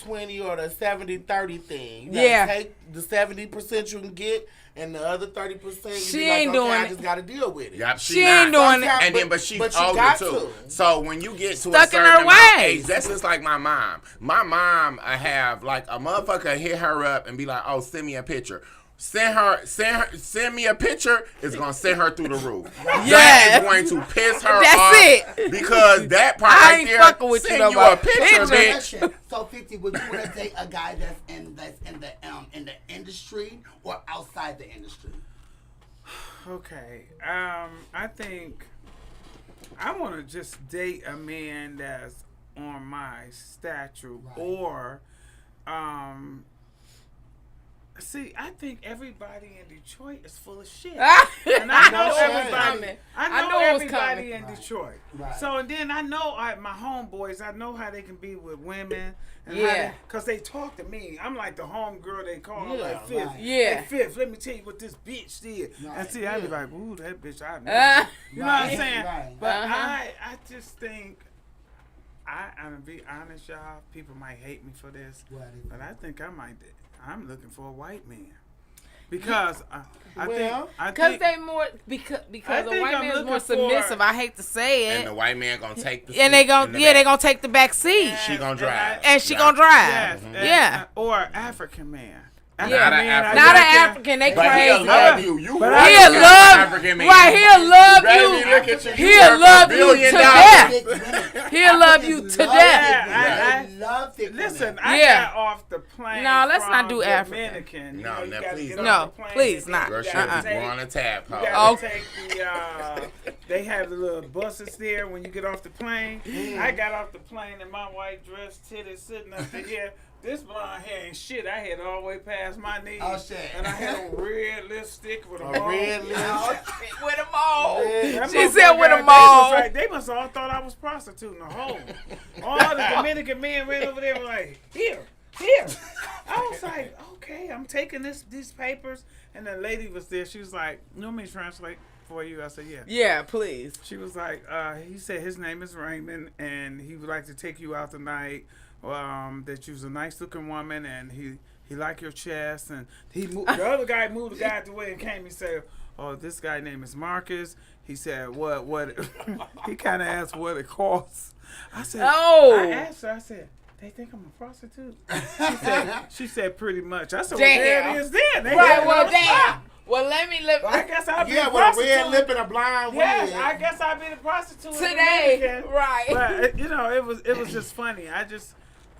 80-20 or the 70-30 thing. You Yeah. gotta take the 70% you can get, and the other 30% you She be like, ain't okay, doing I it. just gotta deal with it. Yep, She ain't doing it. And then, but she's but you older got too. to. So when you get to Stuck a in certain her amount of ways. age, that's just like my mom. My mom, I have like a motherfucker hit her up and be like, "Oh, send me a picture." Send me a picture. It's gonna send her through the roof. That is going to piss her That's off. it. Because that part I right ain't there, fucking with you send no you more. a picture, bitch. So 50, would you want to date a guy that's in the industry or outside the industry? Okay. I think I want to just date a man that's on my stature, or see, I think everybody in Detroit is full of shit. And I know everybody. I know everybody in Detroit. Right. So and then I know my homeboys. I know how they can be with women. And because they talk to me. I'm like the home girl they call. I'm like, Fifth. Right. Yeah. Hey, Fifth, let me tell you what this bitch did. Right. And see, I be like, ooh, that bitch, I know. You know what I'm Right. saying? Right. But Uh-huh. I just think, I'm going to be honest, y'all. People might hate me for this. What is it? But I think I'm looking for a white man. Because I Because think they more because I the think white I'm man is more looking for- submissive. I hate to say And it. the white man gonna take the And they seat gon' in the they back. gonna take the back seat. She gonna drive. And she Yeah. gonna drive. yes, Yeah. or African man. Yeah. Not an African. Not an African. African, they But he'll crazy. love you. You But right. He'll You're love African man. right. He'll love Baby, you. look at you. You He'll worth love $1 you billion. to death. He'll love you Africans to love death. it. Yeah, They love it. Listen, I Yeah. got off the plane. No, let's from not do African. Dominican. No, you no, gotta please get not. off No, the plane please and not. Girl, you she gotta was take- on a tap. You Huh? gotta Oh. take the. They have the little buses there when you get off the plane. I got off the plane and my white dress titties sitting up to here. This blonde hair ain't shit. I had it all the way past my knees. Oh, shit. And I had a red lipstick with a A red lipstick. With them all. That She said with motherfucker, them all. They must all thought I was prostituting the whole. All the Dominican men ran over there were like, here. I was like, okay, I'm taking these papers. And the lady was there. She was like, you want me to translate for you? I said, yeah. Yeah, please. She was like, he said his name is Raymond, and he would like to take you out tonight. That you was a nice looking woman, and he liked your chest, and he moved, the other guy moved the guy out the way and came. He said, "Oh, this guy name is Marcus." He said, "What?" He kind of asked what it costs. I said, Oh. I asked her. I said, "They think I'm a prostitute." She said, "Pretty much." I said, Damn. "Well, there it is. Then they Right, had it well, on the damn. spot. Well, let me live. I guess I'll be Yeah, a with a prostitute. red lip and a blind wig. Yes, I guess I'll be the prostitute Today, Dominican. right. But it was just funny.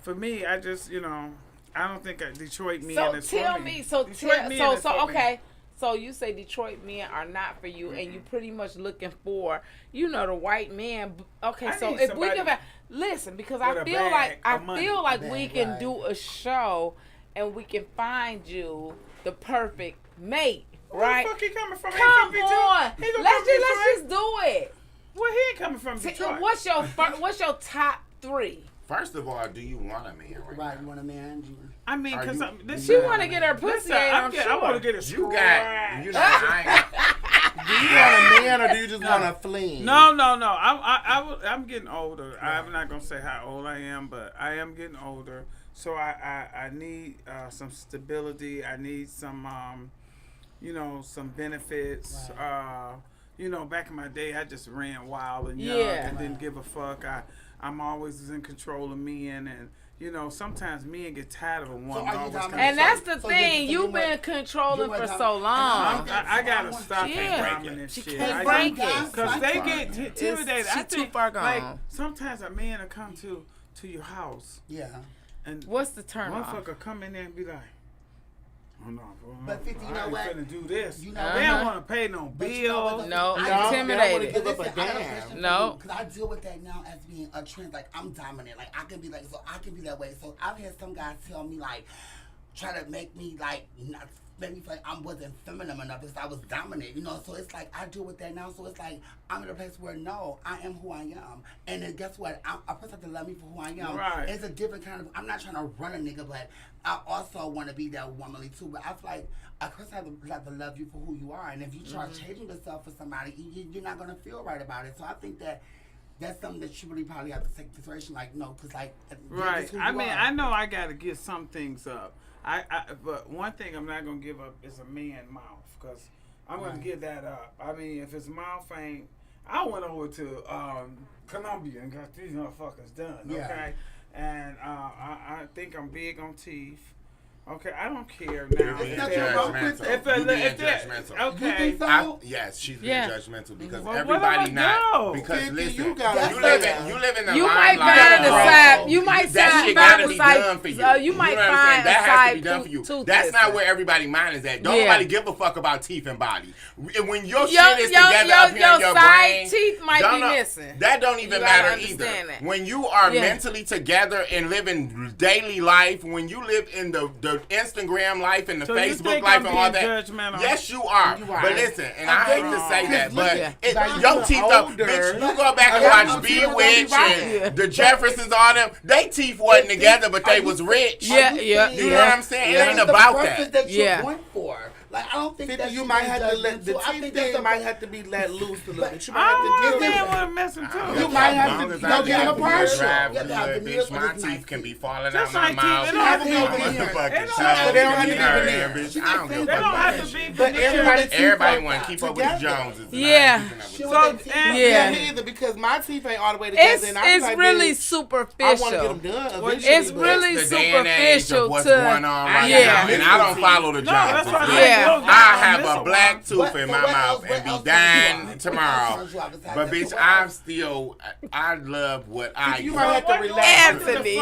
For me, I don't think Detroit men So is tell for me. me, so Detroit men is for me. okay. So you say Detroit men are not for you, and you pretty much looking for, the white man. Okay, I so need if we somebody can listen, because with I a feel bag like of money. we Bag, can right. do a show, and we can find you the perfect mate, Where right? the fuck he coming from? He Come from Detroit. on, He from let's Detroit. just do it. Well, he ain't coming from Detroit. What's your top 3? First of all, do you want a man right Right, you want a man? I mean, Are because you- She want to get her pussy. Listen, I'm I sure. want to get a You scratch. got, I Do you want a man or do you just want a fling? No. I'm getting older. I'm not gonna say how old I am, but I am getting older. So I need some stability. I need some some benefits. Back in my day, I just ran wild and young Yeah. and didn't give a fuck. I'm always in control of men, and sometimes men get tired of a woman. are you always talking kinda And that's the So thing. you You've been want- controlling you for want- so and long. I gotta stop Yeah. breaking this She shit. can't I break just- it. Cause they Fine. get intimidated. She I too think, far gone. like, sometimes a man will come to your house Yeah. and What's the turn off? motherfucker come in there and be like, "Oh no, But 50, you I know ain't what? finna do this." You know They don't what? want to pay no But you know what, bill. though? No, I they don't intimidated. wanna give up a Listen, I got damn. question for No. you, because I deal with that now as being a trend. Like, I'm dominant. Like, I can be like, so I can be that way. So I've had some guys tell me, like, try to make me, like, not made me feel like I wasn't feminine enough because I was dominant, you know. So it's like I deal with that now. So it's like I'm in a place where no, I am who I am, and then guess what? A person has to love me for who I am. Right. It's a different kind of. I'm not trying to run a nigga, but I also want to be that womanly too. But I feel like a person has to love you for who you are, and if you try changing yourself for somebody, you're not gonna feel right about it. So I think that. That's something that you really probably have to take into consideration, like, no, because, like, right. I mean, I know I got to give some things up. But one thing I'm not going to give up is a man mouth, because I'm going to give that up. I mean, if his mouth ain't, I went over to Colombia and got these motherfuckers done, okay? And I think I'm big on teeth. Okay, I don't care now. It's not judgmental. Okay. Yes, she's being judgmental because Well, everybody not. Because Thinking listen, you live in the You limelight. might find a side. You might that shit find gotta a be side. done for you. You might know what I'm find saying? a That has to side be done for you. tooth That's not twisting. where everybody's mind is at. Don't nobody give a fuck about teeth and body. When your shit is Your together up here in your side brain, teeth might be missing. that don't even You gotta matter understand either. that. When you are mentally together and living daily life, when you live in the Instagram life and the Facebook life and all that, yes, you are. But listen, and I hate to say that, but your teeth up, bitch. You go back and watch Bewitched and the Jeffersons, all them. They teeth wasn't together, but they was rich. Yeah. You know what I'm saying? It ain't about that. You're going for. Like, I don't think that you might have to let the teeth thing might have to be let loose a little bit. You might I have don't to man want to mess with too. You might have to go get a partial. Bitch, my teeth can be falling out Just my like mouth. teeth, it don't have to be But they don't have to be veneers. Bitch, I don't give a They don't fuck. have to be But Everybody want to keep up with the Joneses. Yeah. Yeah, me either, because my teeth ain't all the way together. And I'm It's like, really bitch, superficial. I want to get them done. Eventually, It's really It's the day and age superficial of what's to going on right now, and I don't follow the that's Joneses. what I have a black tooth in my mouth and be dying tomorrow. But bitch, I love what I You do. might have to relax. Anthony.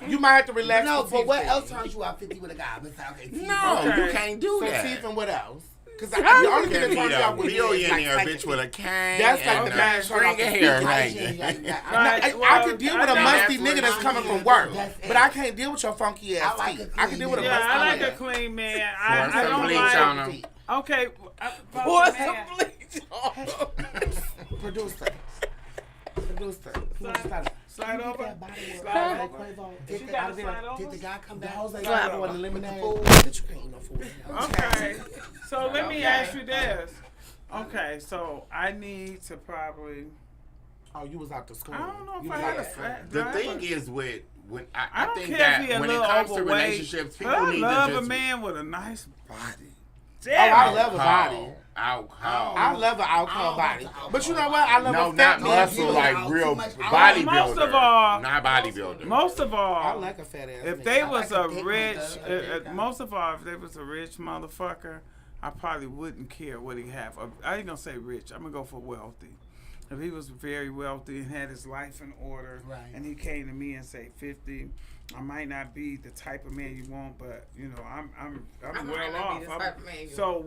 You might have to relax. No, the but teeth what thing. else turns you out 50 with a guy? Besides, okay, teeth. No, Okay. you can't do So that. teeth and what else? Because the You only thing can that be turns you a out with me is billionaire like bitch with a cane. That's like and the a bad string of hair hanging. I could deal with a musty nigga that's coming from work, but I can't deal with your funky ass I like teeth. a I can deal with a Yeah, I like musty a clean man. Pour I some don't bleach like. on them. Okay. Pour man. some bleach on. Producer. Slide over. Slide over. Did you gotta slide over? Did the guy come back? Slide over the lemonade. Bitch, you can't eat no food. Okay. So let me ask you this. Okay, so I need to probably. Oh, you was out to school. I don't know if You I was had out a to fat The driver. thing is with when I I don't think care that if he a when it little comes to overweight, relationships, but people I need love to just a man with a nice body. Oh, I love a body. Alcohol. I love an alcohol body. But you know what? I love No, a fat not man. muscle, like real Most bodybuilder. of all- Not bodybuilder. Most of I all, like a fat ass. if nigga. they I was like a a thick rich, nigga. most of all, if they was a rich motherfucker, I probably wouldn't care what he have. I ain't gonna say rich. I'm gonna go for wealthy. If he was very wealthy and had his life in order, Right. and he came to me and say 50, I might not be the type of man you want, but you know I'm I might well not be off. the type of man you So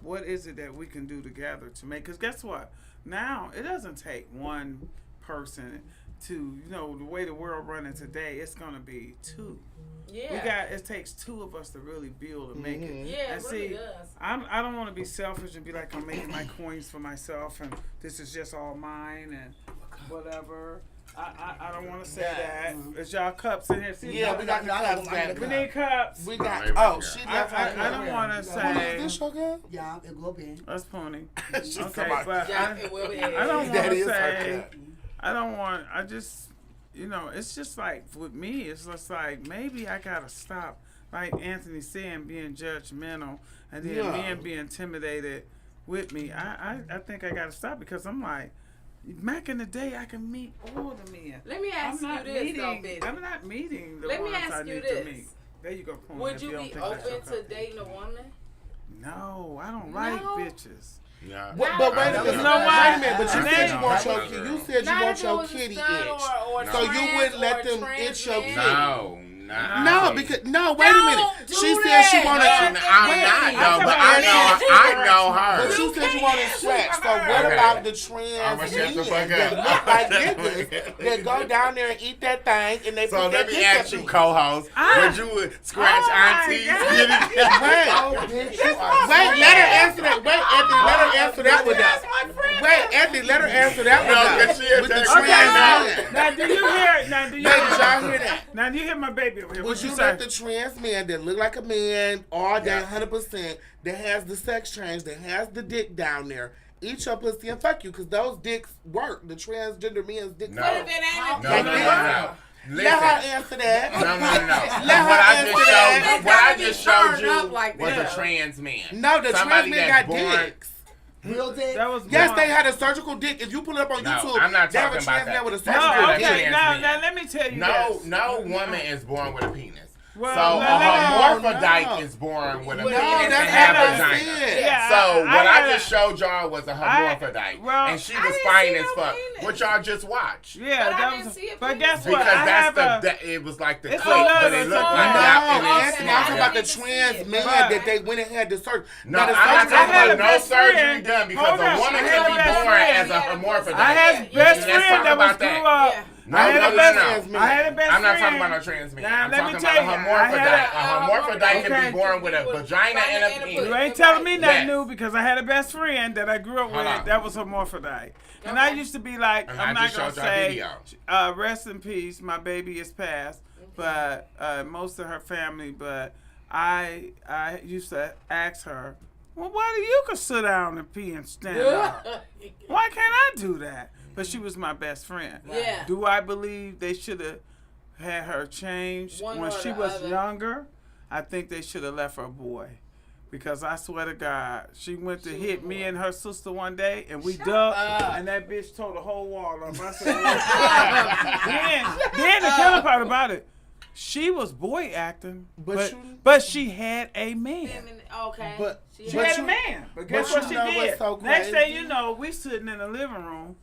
what is it that we can do together to make? Because guess what? Now it doesn't take one person to the way the world running today. It's gonna be two. Yeah. It takes two of us to really build and make it. Yeah, and it really see, does. I don't want to be selfish and be like I'm making my coins for myself and this is just all mine and whatever. I don't want to say that. It's y'all cups in here. See, Yeah, we got the cups back. we need cups. We got. Right Oh, here. she left her. I don't want to Is say. this your girl? Yeah, it will be. That's pony. She's Okay, somebody. but Yeah, it will be. I don't want That to is her say. cat. I don't want. I just. It's just like with me. It's just like maybe I gotta stop. Like Anthony saying, being judgmental, and then men being intimidated with me. I think I gotta stop because I'm like, back in the day, I can meet all the men. Let me ask you this, though, bitch. I'm not meeting the Let me ones ask I you need this. to meet. There you go, Pony. Would if you don't be think that's your open to cup. dating a woman? No, I don't like No? bitches. Yeah. But wait a minute. You know Wait why? a minute. But you And said then- you want your kitty. You said you Not want if it your was a kitty stud itch. or So you trans wouldn't let or them trans itch your man. kitty. No. No, because wait a minute. do She said she that. wanted. I'm not though, but I know her. But you you said you wanted stretch. So what about the trans men that look like niggas that go down there and eat that thing and they So put let that me ask you, co-host, would you scratch Auntie's Wait, let her answer that. Wait, Anthony, let her answer that with us. Wait, Anthony, let her answer that with us. With the trans men. Now, do you hear? Now, do you Baby, y'all hear that? Now, do you hear my baby over here? Would you let the trans man that look like a man all day, 100%, that has the sex change, that has the dick down there, eat your pussy and fuck you? Because those dicks work. The transgender men's dick No. What if it ain't No. Listen. Let her answer that. No. Let her answer that. What I just showed you like was that. a trans man. No, the trans men got dicks. Real dick? That was Yes, born. they had a surgical dick. If you pull it up on YouTube, I'm not they have a talking about trans man with a that. surgical No, dick. okay. Now, man. let me tell you No, this. no woman is born with a penis. Well, So no, a no, hermaphrodite is born with a penis and that's have not a what I vagina. said. Yeah, So what I gotta- just showed y'all was a hermaphrodite, well, and she I was didn't fine see as no fuck. penis. What y'all just watched? Yeah, But I that didn't was. see it, But please. guess what? Because I that's have it was like the It's clip, another but it looked song. like No, that. And okay. Anthony, I'm talking about the I didn't trans see it. man But- that they went and had the surgery. No, Now, the I'm not surgery- talking I had about a no best surgery friend. done because Hold a on. woman I can had be a best born friend. as a hermaphrodite. I had a best Let's friend talk that was about that. grew up. Yeah. No, I had no, a no, best no. I had a best I'm not friend. talking about no trans man. Now, I'm let me talking tell about you, a I hermaphrodite. had A hermaphrodite can okay. be born with a vagina and a penis. You ain't telling me nothing Yes. new because I had a best friend that I grew up Hold with on. that was hermaphrodite. And I used to be like, And I'm I not just going to showed y'all say, video. rest in peace, my baby is passed, but most of her family, but I used to ask her, well, why do you can sit down and pee and stand up? Why can't I do that? But she was my best friend. Yeah. Do I believe they should have had her change One when or she the was other. younger? I think they should have left her boy. Because I swear to God, she went to hit me and her sister one day, and we ducked, and that bitch tore the whole wall up. I said, then the killer part about it, she was boy acting, but she had a man. Okay. But- She had a man. But guess But what you she know did? what's so Next crazy? thing you know, we sitting in the living room.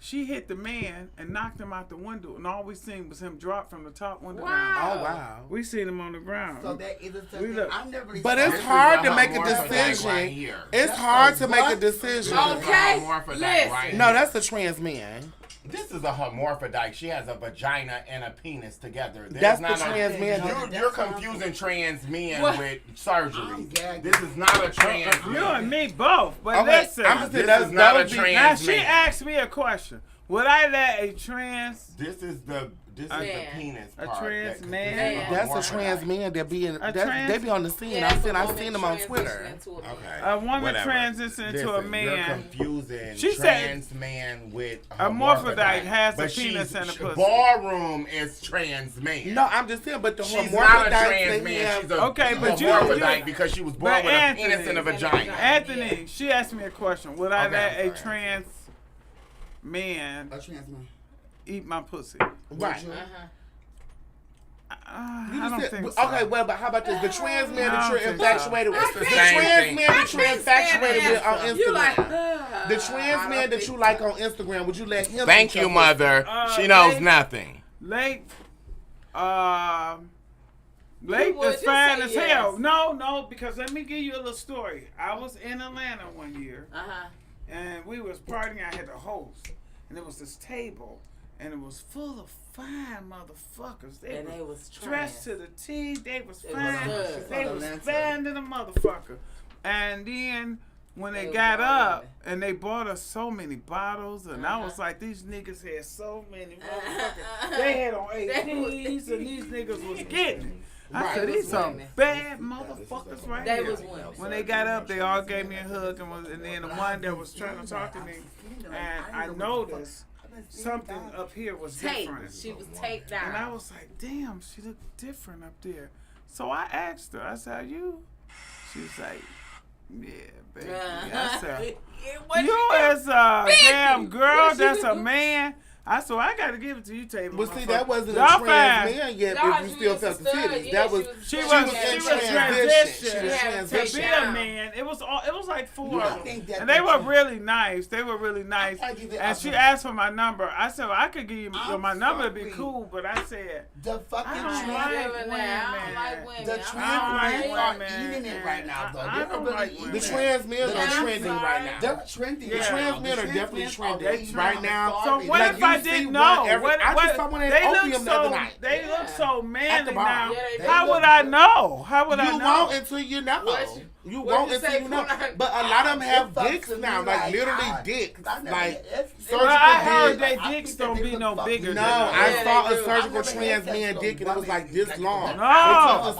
She hit the man and knocked him out the window, and all we seen was him drop from the top window down. Oh, wow. We seen him on the ground. So that is a We thing. look- I've never really But saw it's it. hard to a make a hermaphrodite decision. right here. It's hard to make a decision. Okay. Hermaphrodite right No, here. that's a trans man. This is a hermaphrodite. She has a vagina and a penis together. There's That's not the trans man. You're confusing trans men What? with surgery. I'm gagged. This is not a trans You man. and me both. But Okay, listen, I'm just saying This is not a those be- trans now she man. asked me a question. Would I let a trans? This is the Man. penis A part. trans that- man? this is That's a hermaphrodite. trans man that be in. A They be on the scene. Yeah, I've that's a seen woman them on transitioning Twitter. into a man. Okay. A woman Whatever. transition into a Listen, man. You're confusing She said- trans man with Hermaphrodite has a but penis she's- and a pussy. Ballroom is trans man. No, I'm just saying, but the She's not a hermaphrodite trans thing, man. She's a Okay, but you- hermaphrodite because she was born But with Anthony- a penis and a vagina. Anthony, she asked me a question. Would I Okay, let I'm a sorry. trans man A trans man. eat my pussy? Right. I You don't just think said, so. okay, well, but how about this? The trans man I that don't you're think so. infatuated with. It's the The same trans thing. man that you're infatuated with on Instagram. You like, The trans man that you like on Instagram, would you let him Thank eat your you, mother. She knows Lake- nothing. Lake, You would is just fine say as yes. hell. No, because let me give you a little story. I was in Atlanta one year, and we was partying. I had the host, and there was this table, and it was full of fine motherfuckers. And was they was dressed to trans. the T. They was It was fine. good. They was fine to the motherfucker. And then when they They got was all up and they bought us so many bottles, and I was like, these niggas had so many motherfuckers. They had on APs, and these niggas was getting it. I said, They these was some women. bad motherfuckers right They here. was women. When they got up, they all gave me a hug, and then the one that was trying to talk to me, and I noticed something up here was Tape. different. She was taped And I down. was like, damn, she looked different up there. So I asked her, I said, are you? She was like, yeah, baby. I said, What you she as a damn girl What she that's do? a man. So I got to give it to you, Taylor. But see, that wasn't a Y'all trans fine. man yet, No, but you still felt the titties. That was She was transition. She was to be transition. a man. It was like 4 of them, that and they were really nice. They were really nice. And she asked for my number. I said, well, I could give you my number. It'd be cool. But I said, the fucking I don't like women. The trans men are eating it right now, though. I don't like women. The trans men are trending right now. They're trending. The trans men are definitely trending right now. So what if I didn't know? I just saw one at Opium the other night. They look so manly bar. now. Yeah, How would I know? How would I know? You won't until you know. You won't until you know. But a lot of them have dicks now, like literally dicks. Like surgical Well, I heard dicks. they dicks don't be no bigger. No, than I saw they a do. surgical trans man dick and it was like this long. No.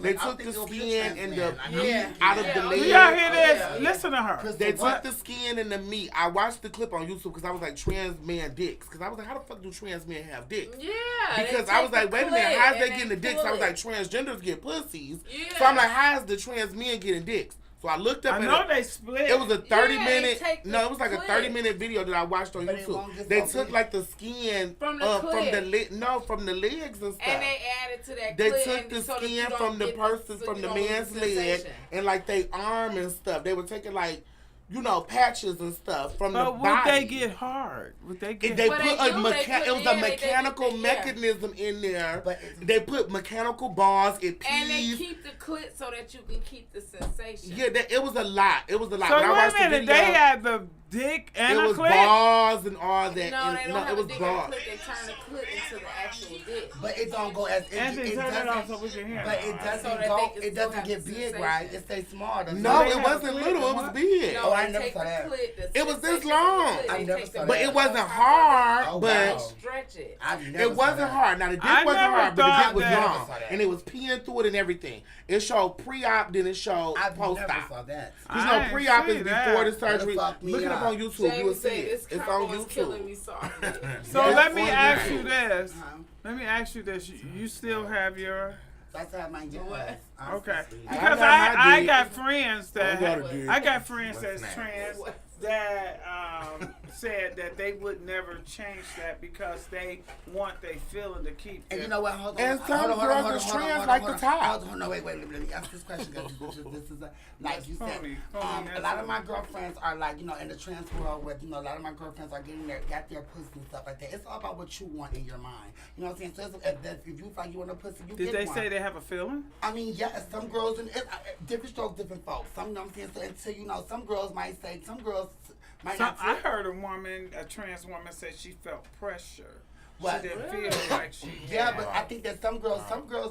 They took the skin and the meat out of the Do leg. y'all hear this? Listen to her. They took the skin and the meat. I watched the clip on YouTube because I was like, trans man dicks. Because I was like, how the fuck do trans men have dicks? Yeah. Because I was like, wait a minute, how's they getting the dicks? I was like, transgenders get pussies. Yeah. So I'm like, how's the trans men getting dicks? So I looked up I and know they split. it was a 30-minute. take the No, it was like a clip. 30-minute video that I watched on But it won't YouTube. get They so took big. like the skin From the from clip. from the legs and stuff. And they added to that They clip took and the so that you skin don't from the get person, so from you the don't get man's the leg, sensation. and like they arm and stuff. They were taking like, patches and stuff from the But would body. they get hard? Would they get? They Well, put they a do. They put- it was yeah, a they mechanical yeah. mechanism in there. But They put mechanical bars. It And they pees. keep the clit so that you can keep the sensation. Yeah, it was a lot. It was a lot. So When I wait watched a the minute, video, they had the dick and it a was clit. bars and all that. No, and, they don't have it a was dick bars. and a clit. They turn the clit into the actual dick. But it don't go as Anthony, it turn it off so doesn't. we can hear. But it So doesn't that go. they can It still doesn't have get the big, sensation. right? It stays small. doesn't No, it? they it have a wasn't clit little. or It was what? big. No, Oh, I they never take saw the that. clit, the It was this sensation long. from the clit, I they never take saw the that. But it clit wasn't on top of hard. Oh, but wow. Stretch it. I've never it saw wasn't that. hard. Now the dick I wasn't never hard, but the thought dick was that. long, I saw that. and it was peeing through it and everything. It showed pre-op, then it showed I've never post-op. saw that. Because I ain't pre-op is see before the that. surgery. Fuck me Look it up up. on YouTube. You will Jamie see said it. this It's on combo is killing YouTube. me softly. So Yes, let me on ask YouTube. you this. Uh-huh. Let me ask you this. You still have your That's how my What? okay? I Because got my I dick. got friends that I got a dick. I got friends What's that's next? trans that said that they would never change that because they want their feeling to keep. And their- you know what? Hold on. And some hold on, girls hold on, is hold on, trans hold on, like hold the on. top. Hold on, no, wait, let me ask this question because this is like you said. A lot of my girlfriends are like, in the trans world with, a lot of my girlfriends are got their pussy and stuff like that. It's all about what you want in your mind. You know what I'm saying? So if you feel like you want a pussy, you Did get they one. say they have a feeling? I mean, yes, some girls, and different strokes, different folks. Some, you know what I'm saying? So until, some girls might say, some girls might not I feel. heard a trans woman said she felt pressure. What? She didn't feel like she. Yeah, had- but I think that some girls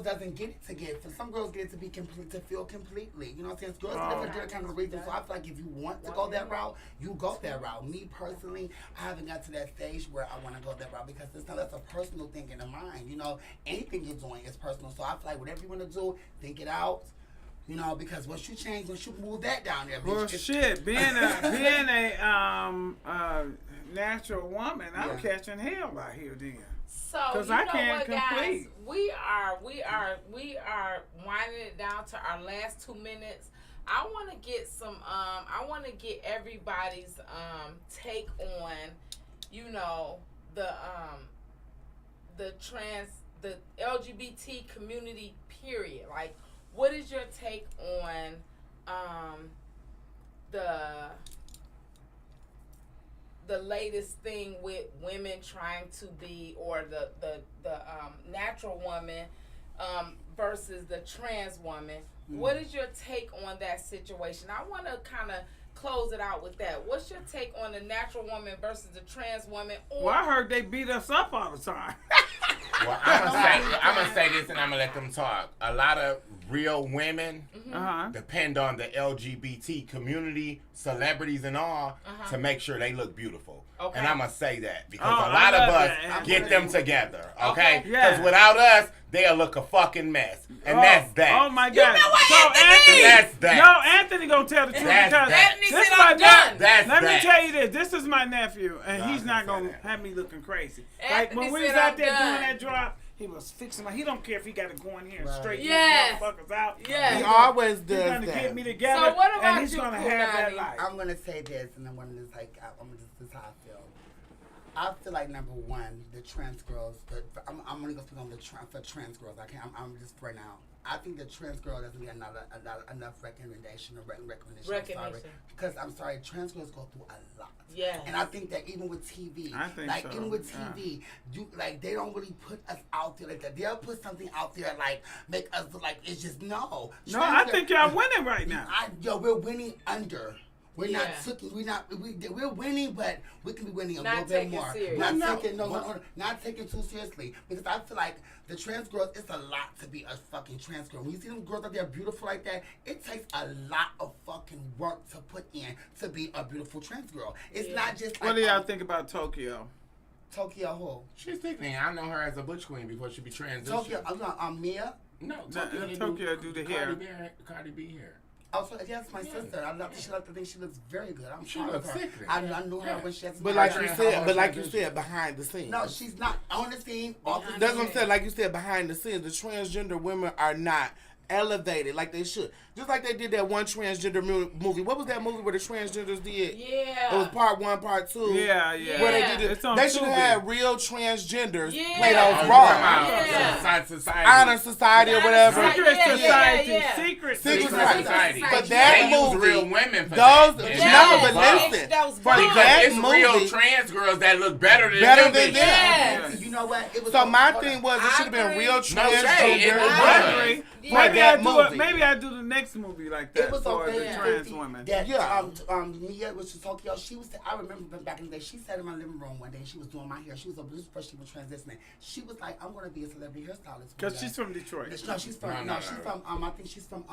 doesn't get it to get. For some girls get it to be complete, to feel completely. You know what I'm saying? Girls get it for different kind of reasons. So I feel like if you want to go that route, you go that route. Me personally, I haven't got to that stage where I want to go that route because that's a personal thing in the mind. Anything you're doing is personal. So I feel like whatever you want to do, think it out. Because once you change, once you move that down there, bitch, Well, it's- shit, being a natural woman, I'm catching hell out here then. So 'Cause you I know can't what, guys? complete. We are winding it down to our last 2 minutes. I want to get some. I want to get everybody's take on, the LGBT community. Period. Like, what is your take on the latest thing with women trying to be, or the natural woman versus the trans woman? What is your take on that situation? I want to kind of close it out with that. What's your take on the natural woman versus the trans woman? Or Well, I heard they beat us up all the time. Well, I'm gonna say this, and I'm gonna let them talk. A lot of real women depend on the LGBT community, celebrities, and all to make sure they look beautiful. Okay. And I'm gonna say that because Oh, a lot I of love us that. get them together. Okay? Yeah. Because without us, they'll look a fucking mess, and that's that. Oh my God! know what, So Anthony? That's that. No, Anthony gonna tell the truth That's because that. Anthony this said my I'm done. That's Let me that. tell you this. This is my nephew, and No, he's I not can gonna say that. have me looking crazy. Like Anthony when we said was out I'm there done. doing that drop, he was fixing my. He don't care if he got to go in here and straighten Yes. these motherfuckers out. Yes. He always He's does gonna get me that. together, So what about and he's you, gonna Punani? have that life. I'm gonna say this, and I'm gonna just this is how I feel. I feel like number one, the trans girls. I'm gonna go speak on for trans girls. I'm just right now. I think the trans girl doesn't get enough recognition or recognition. Because I'm sorry, trans girls go through a lot. Yeah. And I think that even with TV, even with TV, they don't really put us out there like that. They'll put something out there like make us look like it's just no. No, I think y'all winning right now. We're winning under. We're winning, but we can be winning a little bit more. Not taking too seriously. Because I feel like the trans girls, it's a lot to be a fucking trans girl. When you see them girls out there beautiful like that, it takes a lot of fucking work to put in to be a beautiful trans girl. It's not just like... What do y'all think about Tokyo? Tokyo who? She's sickening. I know her as a butch queen before she be transitioned. Tokyo, Mia? No, Tokyo do the hair. Cardi B hair. Oh, so that's my sister. I think she looks very good. She looks sick. I knew her when she had. But like you said, behind the scenes. No, she's not on the scene. That's what I'm saying. Like you said, behind the scenes, the transgender women are not elevated like they should. Just like they did that one transgender movie. What was that movie where the transgenders did? Yeah. It was part 1, part 2. Yeah. Where they did it. They should have had real transgenders played on on Raw. Honor Society or whatever. Secret Society. Secret Society. But that movie, real women for that. But listen. It's real trans girls that look better than them. Yes. You know what? So my thing was it should have been real transgender. Maybe I do the next movie like that. It was for okay. the trans women. Mia, which is Tokyo, she was. I remember back in the day. She sat in my living room one day. She was doing my hair. She was first she was transitioning. She was like, "I'm going to be a celebrity hairstylist." Because she's from Detroit. No, she's from. She's from. I think she's from.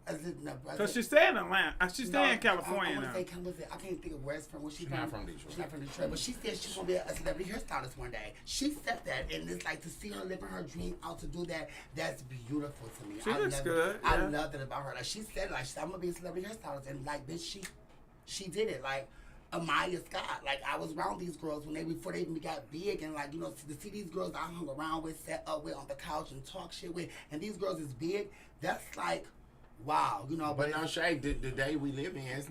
Because she's staying in Atlanta. She's staying in California now. I can't think of where it's from. Where she's not from Detroit. She's not from Detroit. But she said she's going to be a celebrity hairstylist one day. She said that, and it's like to see her living her dream out to do that, that's beautiful to me. She looks good. I love that about her. Like she said, I'm going to be a celebrity hairstylist. And like, bitch, she did it. Like, Amaya Scott. Like, I was around these girls before they even got big, and like, to see these girls I hung around with, sat up with on the couch and talk shit with, and these girls is big, that's like, wow, But no shade. The day we live in, it's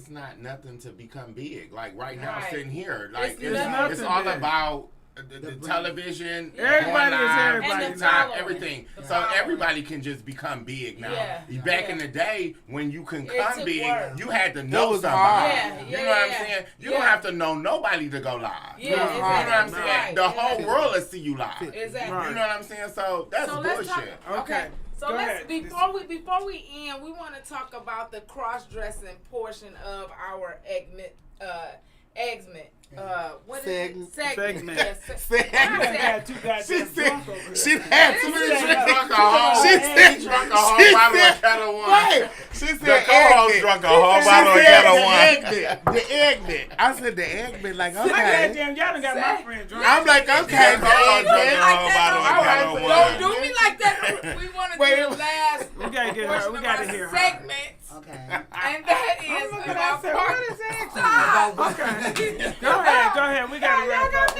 not nothing to become big. Like right now, sitting here, like it's all about the television, everybody is everybody, everything. So everybody can just become big now. Back in the day, when you can come big, you had to know somebody. You know what I'm saying? You don't have to know nobody to go live. You know what I'm saying? The whole world will see you live. Exactly. You know what I'm saying? So that's bullshit. Okay. So before we end, we want to talk about the cross-dressing portion of our segment. What is it? Segment. She had too many drunk a whole bottle of Kettle One. She said the co-host drunk a whole bottle of Kettle One. The Eggman. I said the Eggman. Like, okay. Goddamn, y'all done got my friend drunk. I'm like, okay. The co-host drunk a whole bottle of Kettle One. Don't do me like that. We want to do the last. We gotta get her. We gotta hear her. Segment. Okay. And that is about what is that? Okay. Go ahead. We gotta wrap up.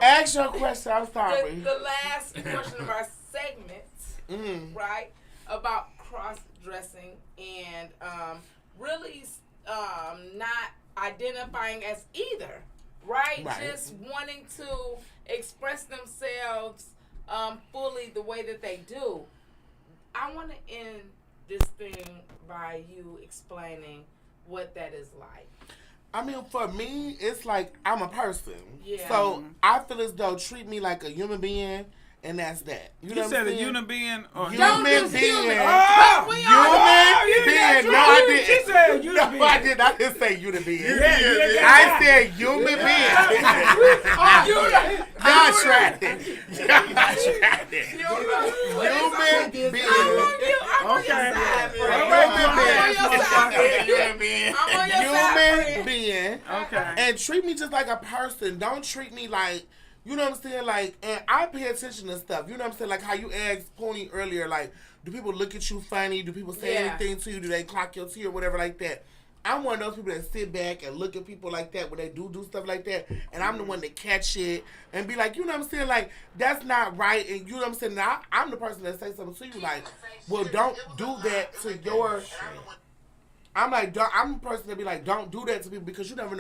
Ask your question. I'm sorry. The last portion of our segment, right, about cross-dressing and really not identifying as either, right? Just wanting to express themselves fully the way that they do. I want to end this thing by you explaining what that is like. I mean, for me, it's like I'm a person. Yeah. So I feel as though treat me like a human being, and that's that. You said a human being or human being. Human being. No, I didn't. She said human being. No, I didn't. I didn't say human being. I said human being. Y'all tried it. Human being. Human being. Okay. And treat me just like a person. Don't treat me like, you know what I'm saying? Like, and I pay attention to stuff. You know what I'm saying? Like how you asked Pony earlier, like, do people look at you funny? Do people say anything to you? Do they clock your tea or whatever like that? I'm one of those people that sit back and look at people like that when they do stuff like that. And I'm the one that catch it and be like, you know what I'm saying? Like, that's not right. And you know what I'm saying? Now, I'm the person that say something to you like, well, don't do that to your... I'm the person that be like, don't do that to people because you never know.